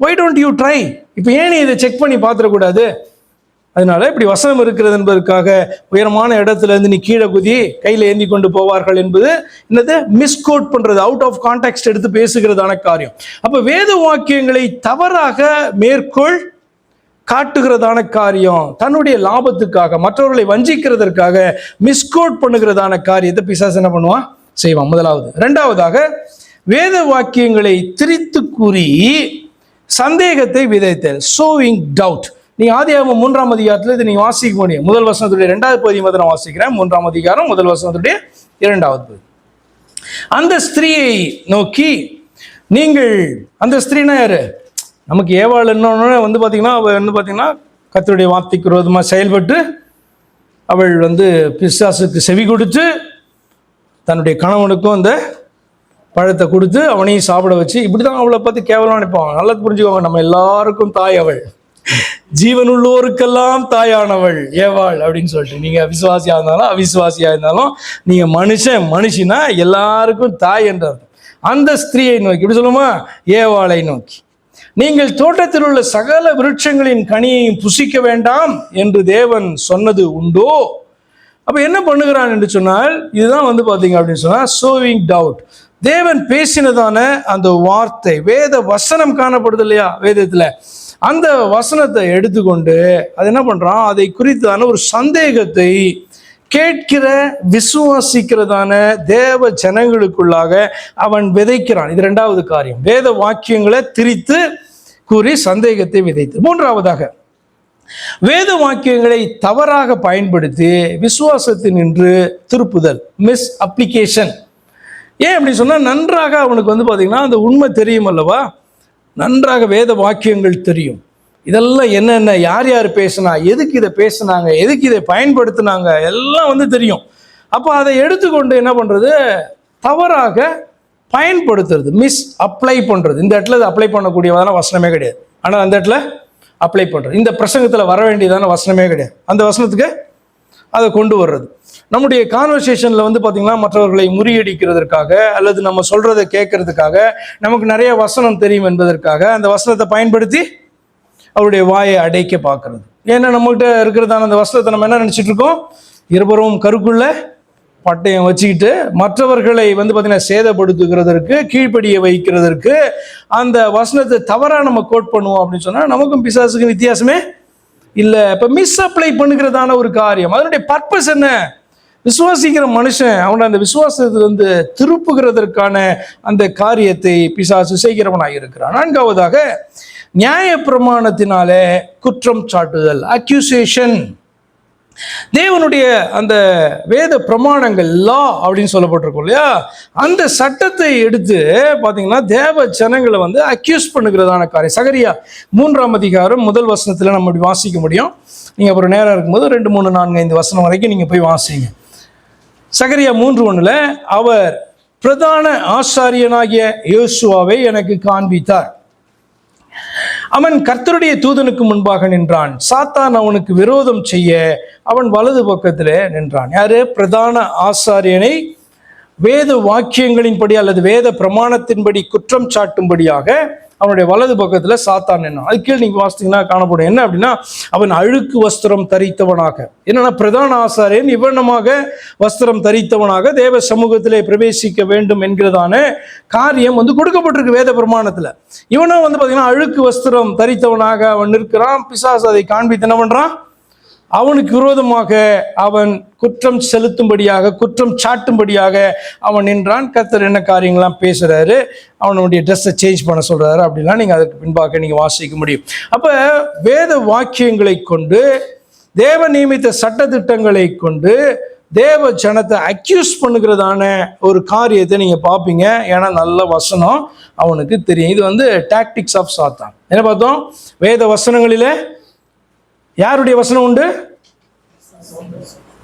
A: Why don't you try? இப்போ ஏன் இதை செக் பண்ணி பார்த்துடக்கூடாது? அதனால இப்படி வசனம் இருக்கிறது என்பதற்காக உயரமான இடத்துல இருந்து நீ கீழே குதி கையில ஏந்தி கொண்டு போவார்கள் என்பது என்னது? மிஸ்கோட் பண்றது, அவுட் ஆஃப் கான்டெக்ஸ்ட் எடுத்து பேசுகிறதான காரியம். அப்ப வேத வாக்கியங்களை தவறாக மேற்கோள் காட்டுகிறதான காரியம், தன்னுடைய லாபத்துக்காக மற்றவர்களை வஞ்சிக்கிறதற்காக மிஸ்கோட் பண்ணுகிறதான காரியத்தை பிசாசு என்ன பண்ணுவான்? செய்வான். முதலாவது. இரண்டாவதாக, வேத வாக்கியங்களை திரித்து கூறி சந்தேகத்தை விதைத்தல், சோவிங் டவுட். நீங்க ஆதியாகமம் 3ஆம் அதிகாரத்தில் இதை நீங்க வாசிக்க முடியும். முதல் வசனத்துடைய 2வது பகுதி மட்டும் நான் வாசிக்கிறேன். 3ஆம் அதிகாரம் முதல் வசனத்துடைய 2வது பகுதி. அந்த ஸ்திரீயை நோக்கி நீங்கள், அந்த ஸ்திரீனா யாரு? நமக்கு ஏவாள் என்ன வந்து பார்த்தீங்கன்னா, அவள் வந்து பார்த்தீங்கன்னா கர்த்தருடைய வார்த்தைக்கு விரோதமாக செயல்பட்டு அவள் வந்து பிசாசுக்கு செவி கொடுத்து தன்னுடைய கணவனுக்கும் அந்த பழத்தை கொடுத்து அவனையும் சாப்பிட வச்சு, இப்படி தான் அவளை பற்றி கேவலம் நினைப்பாங்க. நல்லா புரிஞ்சுக்கோங்க, நம்ம எல்லாருக்கும் தாய் அவள், ஜீவனுள்ளோருக்கெல்லாம் தாயானவள் ஏவாள் அப்படின்னு சொல்லிட்டு. நீங்க விசுவாசியா இருந்தாலும் அவிசுவாசியா இருந்தாலும் நீங்க மனுஷனா எல்லாருக்கும் தாய் என்றார். அந்த ஸ்திரீயை நோக்கி, இப்படி சொல்லுமா, ஏவாளை நோக்கி, நீங்கள் தோட்டத்தில் உள்ள சகல விருட்சங்களின் கனியையும் புசிக்க வேண்டாம் என்று தேவன் சொன்னது உண்டோ? அப்ப என்ன பண்ணுகிறான் என்று சொன்னால், இதுதான் வந்து பாத்தீங்க அப்படின்னு சொன்னா சோவிங் டவுட். தேவன் பேசினதான அந்த வார்த்தை, வேத வசனம் காணப்படுது இல்லையா வேதத்துல, அந்த வசனத்தை எடுத்துக்கொண்டு அது என்ன பண்றான், அதை குறித்தான ஒரு சந்தேகத்தை கேட்கிற விசுவாசிக்கிறதான தேவ ஜனங்களுக்குள்ளாக அவன் விதைக்கிறான். இது இரண்டாவது காரியம், வேத வாக்கியங்களை திரித்து கூறி சந்தேகத்தை விதைத்து. மூன்றாவதாக, வேத வாக்கியங்களை தவறாக பயன்படுத்தி விசுவாசத்தினின்று திருப்புதல், மிஸ் அப்ளிகேஷன். ஏன் அப்படி சொன்னா, நன்றாக அவனுக்கு வந்து பாத்தீங்கன்னா அந்த உண்மை தெரியும் அல்லவா, நன்றாக வேத வாக்கியங்கள் தெரியும், இதெல்லாம் என்னென்ன யார் யார் பேசினா, எதுக்கு இதை பேசினாங்க, எதுக்கு இதை பயன்படுத்தினாங்க, எல்லாம் வந்து தெரியும். அப்போ அதை எடுத்துக்கொண்டு என்ன பண்றது, தவறாக பயன்படுத்துறது, மிஸ் அப்ளை பண்றது. இந்த இடத்துல அப்ளை பண்ணக்கூடியதான வசனமே கிடையாது, ஆனால் அந்த இடத்துல அப்ளை பண்றது. இந்த பிரசங்கத்தில் வர வேண்டியதான வசனமே கிடையாது, அந்த வசனத்துக்கு அதை கொண்டு வர்றது. நம்முடைய கான்வர்சேஷனில் வந்து பார்த்திங்கன்னா மற்றவர்களை முறியடிக்கிறதுக்காக அல்லது நம்ம சொல்கிறத கேட்கறதுக்காக, நமக்கு நிறைய வசனம் தெரியும் என்பதற்காக அந்த வசனத்தை பயன்படுத்தி அவருடைய வாயை அடைக்க பார்க்கறது. ஏன்னா நம்மகிட்ட இருக்கிறதான அந்த வசனத்தை நம்ம என்ன நினச்சிட்டு இருக்கோம், இருபுறமும் கருக்குள்ள பட்டயம் வச்சுக்கிட்டு மற்றவர்களை வந்து பார்த்திங்கன்னா சேதப்படுத்துகிறதற்கு, கீழ்ப்படிய வைக்கிறதற்கு அந்த வசனத்தை தவறாக நம்ம கோட் பண்ணுவோம் அப்படின்னு சொன்னால் நமக்கும் பிசாசுக்கும் வித்தியாசமே இல்லை. இப்போ மிஸ் அப்ளை பண்ணுகிறதான ஒரு காரியம், அதனுடைய பர்பஸ் என்ன? விசுவாசிக்கிற மனுஷன் அவனை அந்த விசுவாசத்திலிருந்து திருப்புகிறதற்கான அந்த காரியத்தை பிசாசு செய்கிறவனாக இருக்கிறான். நான்காவதாக, நியாய பிரமாணத்தினாலே குற்றம் சாட்டுதல், அக்யூசேஷன். தேவனுடைய அந்த வேத பிரமாணங்கள், லா அப்படின்னு சொல்லப்பட்டிருக்கும் இல்லையா, அந்த சட்டத்தை எடுத்து பார்த்தீங்கன்னா தேவ ஜனங்களை வந்து அக்யூஸ் பண்ணுகிறதான காரியம். சகரியா 3ஆம் அதிகாரம் முதல் வசனத்தில் நம்ம இப்படி வாசிக்க முடியும். நீங்கள் அப்புறம் நேரம் இருக்கும்போது 2, 3, 4, 5 வசனம் வரைக்கும் நீங்கள் போய் வாசிங்க. சகரியா 3:1 அவர் பிரதான ஆசாரியனாகிய யோசுவாவை எனக்கு காண்பித்தார். அவன் கர்த்தருடைய தூதனுக்கு முன்பாக நின்றான். சாத்தான் அவனுக்கு விரோதம் செய்ய அவன் வலது பக்கத்திலே நின்றான். யாரு? பிரதான ஆசாரியனை வேத வாக்கியங்களின்படி அல்லது வேத பிரமாணத்தின்படி குற்றம் சாட்டும்படியாக அவனுடைய வலது பக்கத்துல சாத்தான் நின்றான். அது கீழே நீங்க வாசித்தீங்கன்னா காணப்படும். என்ன அப்படின்னா, அவன் அழுக்கு வஸ்திரம் தரித்தவனாக, என்னன்னா பிரதான ஆசாரியன் இவ்வண்ணமாக வஸ்திரம் தரித்தவனாக தேவ சமூகத்திலே பிரவேசிக்க வேண்டும் என்கிறதான காரியம் வந்து கொடுக்கப்பட்டிருக்கு வேத பிரமாணத்துல. இவனும் வந்து பாத்தீங்கன்னா அழுக்கு வஸ்திரம் தரித்தவனாக அவன் நிற்கிறான். பிசாசு அதை காண்பித்து என்ன பண்றான், அவனுக்கு விரோதமாக அவன் குற்றம் செலுத்தும்படியாக, குற்றம் சாட்டும்படியாக அவன் நின்றான். கர்த்தர் என்ன காரியங்கள்லாம் பேசுறாரு, அவனுடைய ட்ரெஸ்ஸை சேஞ்ச் பண்ண சொல்றாரு அப்படிலாம் நீங்க அதுக்கு பின்பாக நீங்க வாசிக்க முடியும். அப்ப வேத வாக்கியங்களை கொண்டு, தேவ நியமித்த சட்ட திட்டங்களை கொண்டு தேவ ஜனத்தை அக்யூஸ் பண்ணுகிறதான ஒரு காரியத்தை நீங்க பார்ப்பீங்க. ஏன்னா நல்ல வசனம் அவனுக்கு தெரியும். இது வந்து டாக்டிக்ஸ் ஆஃப் சாத்தான். என்ன பார்த்தோம்? வேத வசனங்களிலே யாருடைய வசனம் உண்டு?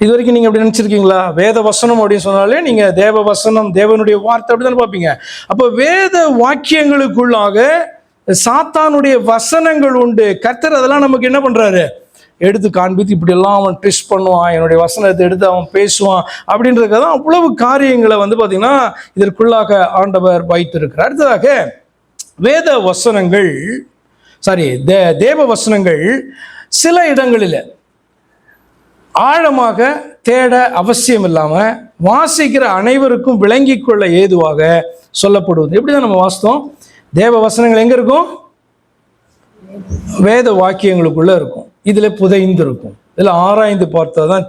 A: இது வரைக்கும் நீங்க அப்படி நினைச்சிருக்கீங்களா? வேத வசனம் அப்படின்னு சொன்னாலே நீங்க தேவ வசனம், தேவனுடைய வார்த்தை அப்படித்தானே பார்ப்பீங்க. அப்போ வேத வாக்கியங்களுக்குள்ளாக சாத்தானுடைய வசனங்கள் உண்டு. கர்த்தர் அதெல்லாம் நமக்கு என்ன பண்றாரு? எடுத்து காண்பித்து இப்படியெல்லாம் அவன் ட்விஸ்ட் பண்ணுவான், என்னுடைய வசனத்தை எடுத்து அவன் பேசுவான் அப்படின்றதுதான் அவ்வளவு காரியங்களை வந்து பார்த்தீங்கன்னா இதற்குள்ளாக ஆண்டவர் வைத்திருக்கிறார். அடுத்ததாக வேத வசனங்கள் தேவ வசனங்கள் சில இடங்களில் ஆழமாக தேட அவசியம் இல்லாமல் வாசிக்கிற அனைவருக்கும் விளங்கி கொள்ள ஏதுவாக சொல்லப்படுவது. எப்படிதான் நம்ம வாசித்தோம்? தேவ வசனங்கள் எங்க இருக்கும்? வேத வாக்கியங்களுக்குள்ள இருக்கும். இதுல புதைந்து இருக்கும். இதுல ஆராய்ந்து பார்த்தா தான்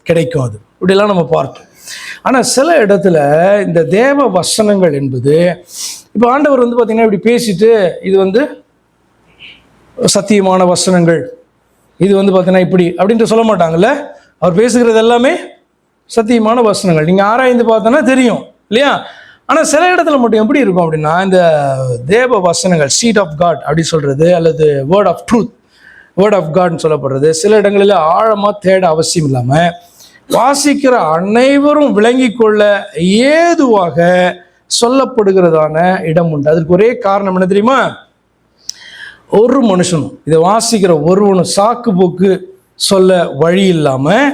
A: கிடைக்கும். அது இப்படிலாம் நம்ம பார்த்தோம். ஆனா சில இடத்துல இந்த தேவ வசனங்கள் என்பது, இப்போ ஆண்டவர் வந்து பார்த்தீங்கன்னா இப்படி பேசிட்டு இது வந்து சத்தியமான வசனங்கள், இது வந்து பார்த்தீங்கன்னா இப்படி அப்படின்ட்டு சொல்ல மாட்டாங்கல்ல. அவர் பேசுகிறது எல்லாமே சத்தியமான வசனங்கள். நீங்கள் ஆராய்ந்து பார்த்தோன்னா தெரியும் இல்லையா? ஆனால் சில இடத்துல மட்டும் எப்படி இருக்கும் அப்படின்னா, இந்த தேவ வசனங்கள் சீட் ஆஃப் காட் அப்படி சொல்கிறது, அல்லது word of truth, word of காட்னு சொல்லப்படுறது, சில இடங்களில் ஆழமாக தேட அவசியம் இல்லாமல் வாசிக்கிற அனைவரும் விளங்கி கொள்ள ஏதுவாக சொல்லப்படுகிறதான இடம் உண்டு. அதுக்கு ஒரே காரணம் என்ன தெரியுமா? ஒரு மனுஷனும் இதை வாசிக்கிற ஒருவனும் சாக்கு போக்கு சொல்ல வழி இல்லாமல்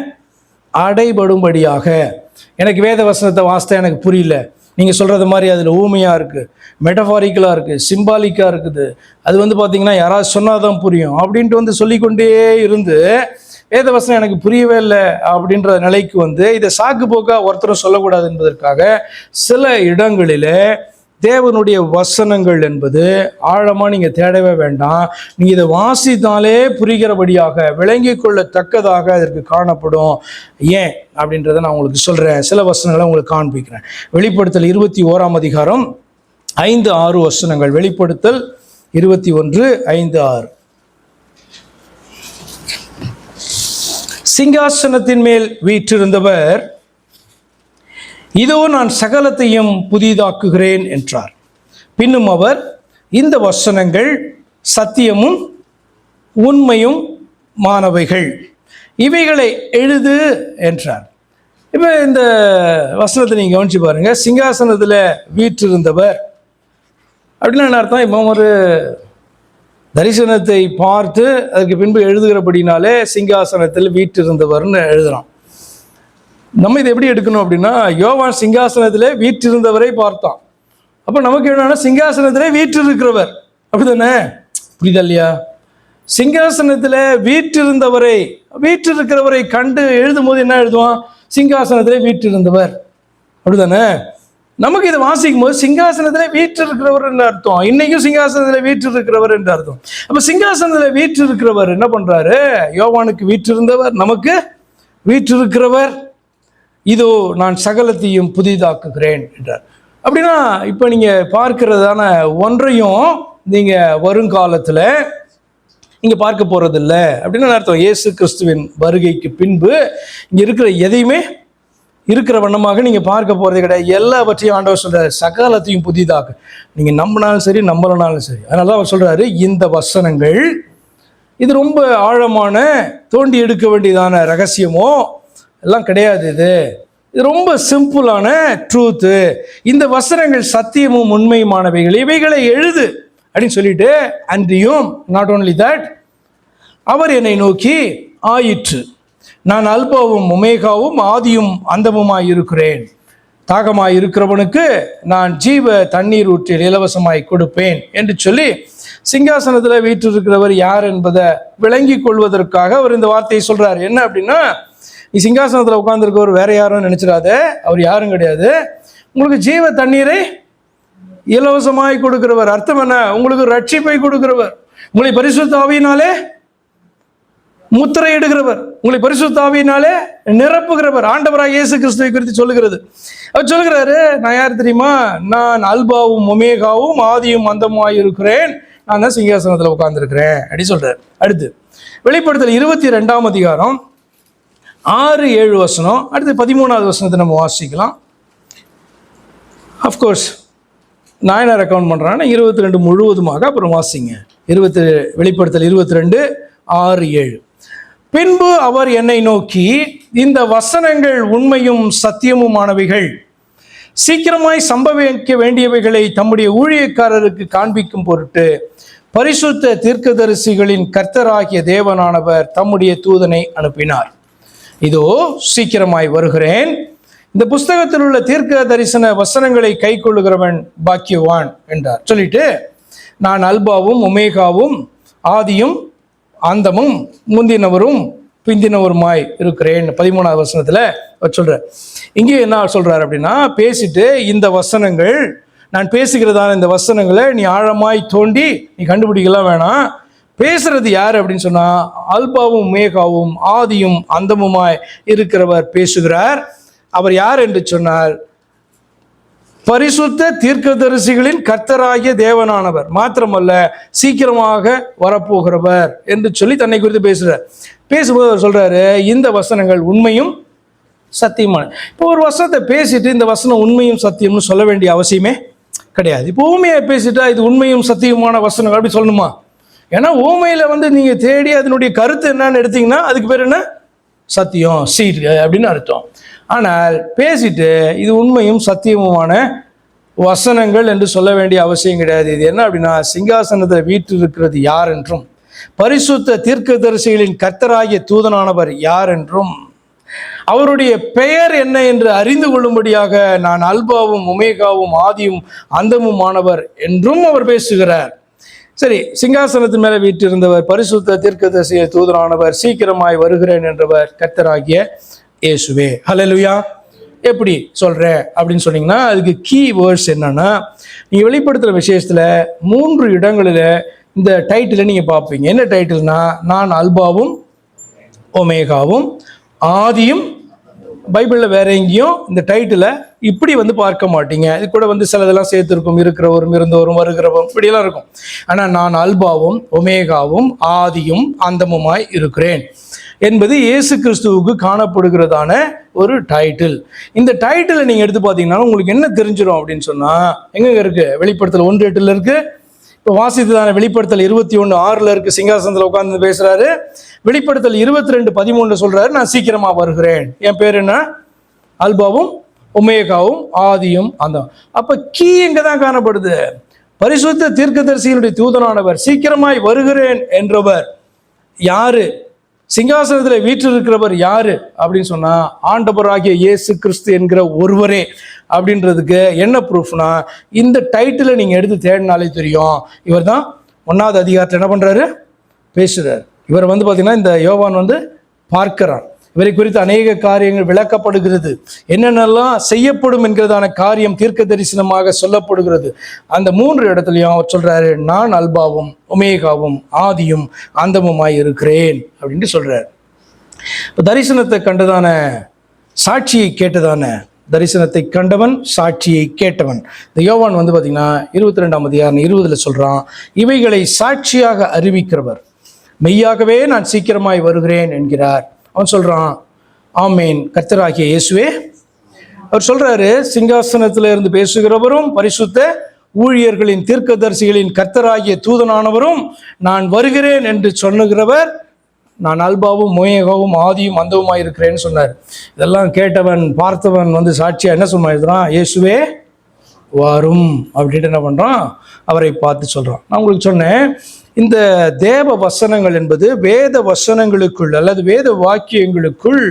A: அடைபடும்படியாக, எனக்கு வேத வசனத்தை வாசித்தா எனக்கு புரியல, நீங்கள் சொல்கிறது மாதிரி அதில் ஊமையாக இருக்குது, மெட்டஃபாரிக்கலாக இருக்குது, சிம்பாலிக்காக இருக்குது, அது வந்து பார்த்தீங்கன்னா யாராவது சொன்னால் தான் புரியும் அப்படின்ட்டு வந்து சொல்லிக்கொண்டே இருந்து வேத வசனம் எனக்கு புரியவே இல்லை அப்படின்ற நிலைக்கு வந்து இதை சாக்கு போக்காக ஒருத்தரும் சொல்லக்கூடாது என்பதற்காக சில இடங்களில் தேவனுடைய வசனங்கள் என்பது ஆழமாக நீங்கள் தேடவே வேண்டாம், நீங்கள் இதை வாசித்தாலே புரிகிறபடியாக விளங்கி கொள்ளத்தக்கதாக அதற்கு காணப்படும். ஏன் அப்படின்றத நான் உங்களுக்கு சொல்கிறேன். சில வசனங்களை உங்களுக்கு காண்பிக்கிறேன். வெளிப்படுத்தல் 21ஆம் அதிகாரம் 5-6 வசனங்கள். வெளிப்படுத்தல் 21:5-6. சிங்காசனத்தின் மேல் வீற்றிருந்தவர், இதோ நான் சகலத்தையும் புதிதாக்குகிறேன் என்றார். பின்னும் அவர், இந்த வசனங்கள் சத்தியமும் உண்மையும் மானவைகள், இவைகளை எழுது என்றார். இப்போ இந்த வசனத்தை நீங்கள் கவனிச்சு பாருங்க. சிங்காசனத்தில் வீற்றிருந்தவர் அப்படின்னா என்ன அர்த்தம்? இப்போ ஒரு தரிசனத்தை பார்த்து அதுக்கு பின்பு எழுதுகிறபடினாலே சிங்காசனத்தில் வீற்றிருந்தவர்னு எழுதுறான். நம்ம இதை எப்படி எடுக்கணும் அப்படின்னா, யோவான் சிங்காசனத்திலே வீற்றிருந்தவரை பார்த்தான். அப்போ நமக்கு என்னன்னா சிங்காசனத்திலே வீற்றிருக்கிறவர், அப்படிதானே? புரியுதா இல்லையா? சிங்காசனத்தில் வீற்றிருக்கிறவரை கண்டு எழுதும் போது என்ன எழுதுவான்? சிங்காசனத்திலே வீற்றிருந்தவர், அப்படிதானே? நமக்கு இதை வாசிக்கும் போது சிங்காசனத்திலே வீற்றிருக்கிறவர் என்று அர்த்தம். இன்னைக்கும் சிங்காசனத்தில் வீற்றிருக்கிறவர் என்று அர்த்தம். அப்போ சிங்காசனத்தில் வீற்றிருக்கிறவர் என்ன பண்றாரு? யோவானுக்கு வீற்றிருந்தவர், நமக்கு வீற்றிருக்கிறவர். இதோ நான் சகலத்தையும் புதிதாக்குகிறேன் என்றார். அப்படின்னா இப்போ நீங்கள் பார்க்கிறதான ஒன்றையும் நீங்கள் வருங்காலத்தில் நீங்கள் பார்க்க போகிறதில்ல அப்படின்னு அர்த்தம். இயேசு கிறிஸ்துவின் வருகைக்கு பின்பு இங்கே இருக்கிற எதையுமே இருக்கிற வண்ணமாக நீங்கள் பார்க்க போகிறதே கிடையாது. எல்லாவற்றையும் ஆண்டவர் சொல்கிறார், சகலத்தையும் புதிதாக்கு. நீங்கள் நம்பினாலும் சரி, நம்பலனாலும் சரி. அதனால தான் அவர் சொல்கிறாரு, இந்த வசனங்கள் இது ரொம்ப ஆழமான தோண்டி எடுக்க வேண்டியதான ரகசியமோ எல்லாம் கிடையாது. இது ரொம்ப சிம்பிளான ட்ரூத்து. இந்த வசனங்கள் சத்தியமும் உண்மையுமானவைகள், இவைகளை எழுது அப்படின்னு சொல்லிட்டு, அன்றியும் நாட் ஓன்லி தட், அவர் என்னை நோக்கி, ஆயிற்று, நான் அல்பாவும் ஒமேகாவும் ஆதியும் அந்தமுமாய் இருக்கிறேன், தாகமாய் இருக்கிறவனுக்கு நான் ஜீவ தண்ணீர் ஊற்றில் இலவசமாய் கொடுப்பேன் என்று சொல்லி சிங்காசனத்தில் வீற்றிருக்கிறவர் யார் என்பதை விளங்கி கொள்வதற்காக அவர் இந்த வார்த்தையை சொல்றார். என்ன அப்படின்னா, நீ சிங்காசனத்தில் உட்கார்ந்துருக்கவர் வேற யாரும் நினைச்சிடாத, அவர் யாரும் கிடையாது, உங்களுக்கு ஜீவ தண்ணீரை இலவசமாய் கொடுக்கிறவர். அர்த்தம் என்ன? உங்களுக்கு ரட்சிப்பை கொடுக்கிறவர், உங்களை பரிசுத்த ஆவியினாலே முத்திரையிடுகிறவர், உங்களை பரிசுத்த ஆவியினாலே நிரப்புகிறவர். ஆண்டவராக இயேசு கிறிஸ்துவை குறித்து சொல்லுகிறது. அவர் சொல்லுகிறாரு, நான் யார் தெரியுமா? நான் அல்பாவும் ஒமேகாவும் ஆதியும் அந்தமுமாய் இருக்கிறேன், நான் தான் சிங்காசனத்தில் உட்கார்ந்துருக்கிறேன் அப்படி சொல்றாரு. அடுத்து வெளிப்படுத்தல் 22ஆம் அதிகாரம் 6-7 வசனம். அடுத்து 13வது வசனத்தை நம்ம வாசிக்கலாம். அஃப்கோர்ஸ் நாயனார் அக்கௌண்ட் பண்ணுறாங்கன்னா 22 முழுவதுமாக, அப்புறம் வாசிங்க. வெளிப்படுத்தல் 22:6-7. பின்பு அவர் என்னை நோக்கி, இந்த வசனங்கள் உண்மையும் சத்தியமுமானவைகள், சீக்கிரமாய் சம்பவிக்க வேண்டியவைகளை தம்முடைய ஊழியக்காரருக்கு காண்பிக்கும் பொருட்டு பரிசுத்த தீர்க்கதரிசிகளின் கர்த்தராகிய தேவனானவர் தம்முடைய தூதனை அனுப்பினார். இதோ சீக்கிரமாய் வருகிறேன். இந்த புஸ்தகத்தில் உள்ள தீர்க்க தரிசன வசனங்களை கை கொள்ளுகிறவன் பாக்கியவான் என்றார். சொல்லிட்டு, நான் அல்பாவும் ஒமேகாவும் ஆதியும் அந்தமும் முந்தினவரும் பிந்தினவருமாய் இருக்கிறேன். 13வது வசனத்தில் சொல்ற. இங்கே என்ன சொல்றாரு அப்படின்னா, பேசிட்டு இந்த வசனங்கள், நான் பேசுகிறதான இந்த வசனங்களை நீ ஆழமாய் தோண்டி நீ கண்டுபிடிக்கலாம் வேணாம். பேசுறது யார் அப்படின்னு சொன்னா, அல்பாவும் மேகாவும் ஆதியும் அந்தமுமாய் இருக்கிறவர் பேசுகிறார். அவர் யார் என்று சொன்னால், பரிசுத்த தீர்க்கதரிசிகளின் கர்த்தராகிய தேவனானவர், மாத்திரமல்ல சீக்கிரமாக வரப்போகிறவர் என்று சொல்லி தன்னை குறித்து பேசுறார். பேசும்போது அவர் சொல்றாரு, இந்த வசனங்கள் உண்மையும் சத்தியமான. இப்போ ஒரு வசனத்தை பேசிட்டு இந்த வசனம் உண்மையும் சத்தியம்னு சொல்ல வேண்டிய அவசியமே கிடையாது. இப்போ ஊமையை பேசிட்டா இது உண்மையும் சத்தியமான வசனங்கள் அப்படி சொல்லணுமா? ஏன்னா ஊமையில நீங்க தேடி அதனுடைய கருத்து என்னன்னு எடுத்தீங்கன்னா அதுக்கு பேர் என்ன? சத்தியம், சீட் அப்படின்னு அர்த்தம். ஆனால் பேசிட்டு இது உண்மையும் சத்தியமுமான வசனங்கள் என்று சொல்ல வேண்டிய அவசியம் கிடையாது. இது என்ன அப்படின்னா, சிங்காசனத்தை வீற்றிருக்கிறது யார் என்றும் பரிசுத்த தீர்க்கதரிசிகளின் கர்த்தராகிய தூதனானவர் யார் என்றும் அவருடைய பெயர் என்ன என்று அறிந்து கொள்ளும்படியாக நான் அல்பாவும் ஒமேகாவும் ஆதியும் அந்தமுமானவர் என்றும் அவர் பேசுகிறார். சரி, சிங்காசனத்தின் மேலே வீற்றிருந்தவர் பரிசுத்த தீர்க்கதரிசிய தூதனானவர், சீக்கிரமாய் வருகிறேன் என்றவர் கர்த்தராகிய இயேசுவே. ஹல்லேலூயா. எப்படி சொல்ற அப்படின்னு சொன்னீங்கன்னா, அதுக்கு கீ வேர்ட்ஸ் என்னன்னா, நீங்க வெளிப்படுத்துற விசேஷத்துல 3 இடங்களில் இந்த டைட்டிலை நீங்க பார்ப்பீங்க. என்ன டைட்டில்னா, நான் அல்பாவும் ஒமேகாவும் ஆதியும். பைபிளில் வேற எங்கேயும் இந்த டைட்டிலை இப்படி பார்க்க மாட்டீங்க. இது கூட சிலதெல்லாம் சேர்த்துருக்கும், இருக்கிறவரும் இருந்தவரும் வருகிறவரும் இப்படியெல்லாம் இருக்கும். ஆனால் நான் அல்பாவும் ஒமேகாவும் ஆதியும் அந்தமுமாய் இருக்கிறேன் என்பது இயேசு கிறிஸ்துவுக்கு காணப்படுகிறதான ஒரு டைட்டில். இந்த டைட்டிலை நீங்கள் எடுத்து பார்த்தீங்கன்னா உங்களுக்கு என்ன தெரிஞ்சிடும் அப்படின்னு சொன்னால், எங்கே இருக்கு? வெளிப்படுத்தல் 1:8 இருக்கு. இப்போ வாசித்ததான வெளிப்படுத்தல் 21:6 இருக்கு. சிங்காசனத்தில் உட்கார்ந்து பேசுறாரு. வெளிப்படுத்தல் 22:13 சொல்றாரு, நான் சீக்கிரமா வருகிறேன். என் பேர் என்ன? அல்பாவும் ஒமேகாவும் ஆதியும் அந்த. அப்ப கீ எங்க தான் காணப்படுது? பரிசுத்த தீர்க்கதரிசிகளுடைய தூதனானவர் சீக்கிரமாய் வருகிறேன் என்றவர் யாரு? சிங்காசனத்தில் வீற்றிருக்கிறவர் யாரு அப்படின்னு சொன்னா, ஆண்டவராகிய இயேசு கிறிஸ்து என்கிற ஒருவரே. அப்படின்றதுக்கு என்ன ப்ரூஃப்னா, இந்த டைட்டிலை நீங்க எடுத்து தேடினாலே தெரியும். இவர் தான் 1வது அதிகாரத்தில் என்ன பண்றாரு? பேசுறார். இவர் பார்த்தீங்கன்னா இந்த யோவான் பார்க்கிறார். இவரை குறித்து அநேக காரியங்கள் விளக்கப்படுகிறது. என்னென்னலாம் செய்யப்படும் என்கிறதான காரியம் தீர்க்க தரிசனமாக சொல்லப்படுகிறது. அந்த 3 இடத்துலையும் அவர் சொல்றாரு, நான் அல்பாவும் ஒமேகாவும் ஆதியும் அந்தமுமாய் இருக்கிறேன் அப்படின்ட்டு சொல்றாரு. இப்போ தரிசனத்தை கண்டதான சாட்சியை கேட்டதான, தரிசனத்தை கண்டவன் சாட்சியை கேட்டவன். இந்த யோவான் பார்த்தீங்கன்னா 22ஆம் அதிகாரம் 20 சொல்றான், இவைகளை சாட்சியாக அறிவிக்கிறவர் மெய்யாகவே நான் சீக்கிரமாய் வருகிறேன் என்கிறார். அவன் சொல்றான், ஆமேன் கர்த்தராகிய இயேசுவே. அவர் சொல்றாரு, சிங்காசனத்துல இருந்து பேசுகிறவரும் பரிசுத்த ஊழியர்களின் தீர்க்கதரிசிகளின் கர்த்தராகிய தூதனானவரும் நான் வருகிறேன் என்று சொல்லுகிறவர் நான் அல்பாவும் ஒமேகாவும் ஆதியும் அந்தவுமாய் இருக்கிறேன்னு சொன்னார். இதெல்லாம் கேட்டவன் பார்த்தவன் சாட்சியா என்ன சொன்னான்? இயேசுவே வாரும் அப்படின்ட்டு என்ன பண்றான்? அவரை பார்த்து சொல்றான். நான் உங்களுக்கு சொன்னேன், இந்த தேவ வசனங்கள் என்பது வேத வசனங்களுக்குள் அல்லது வேத வாக்கியங்களுக்குள்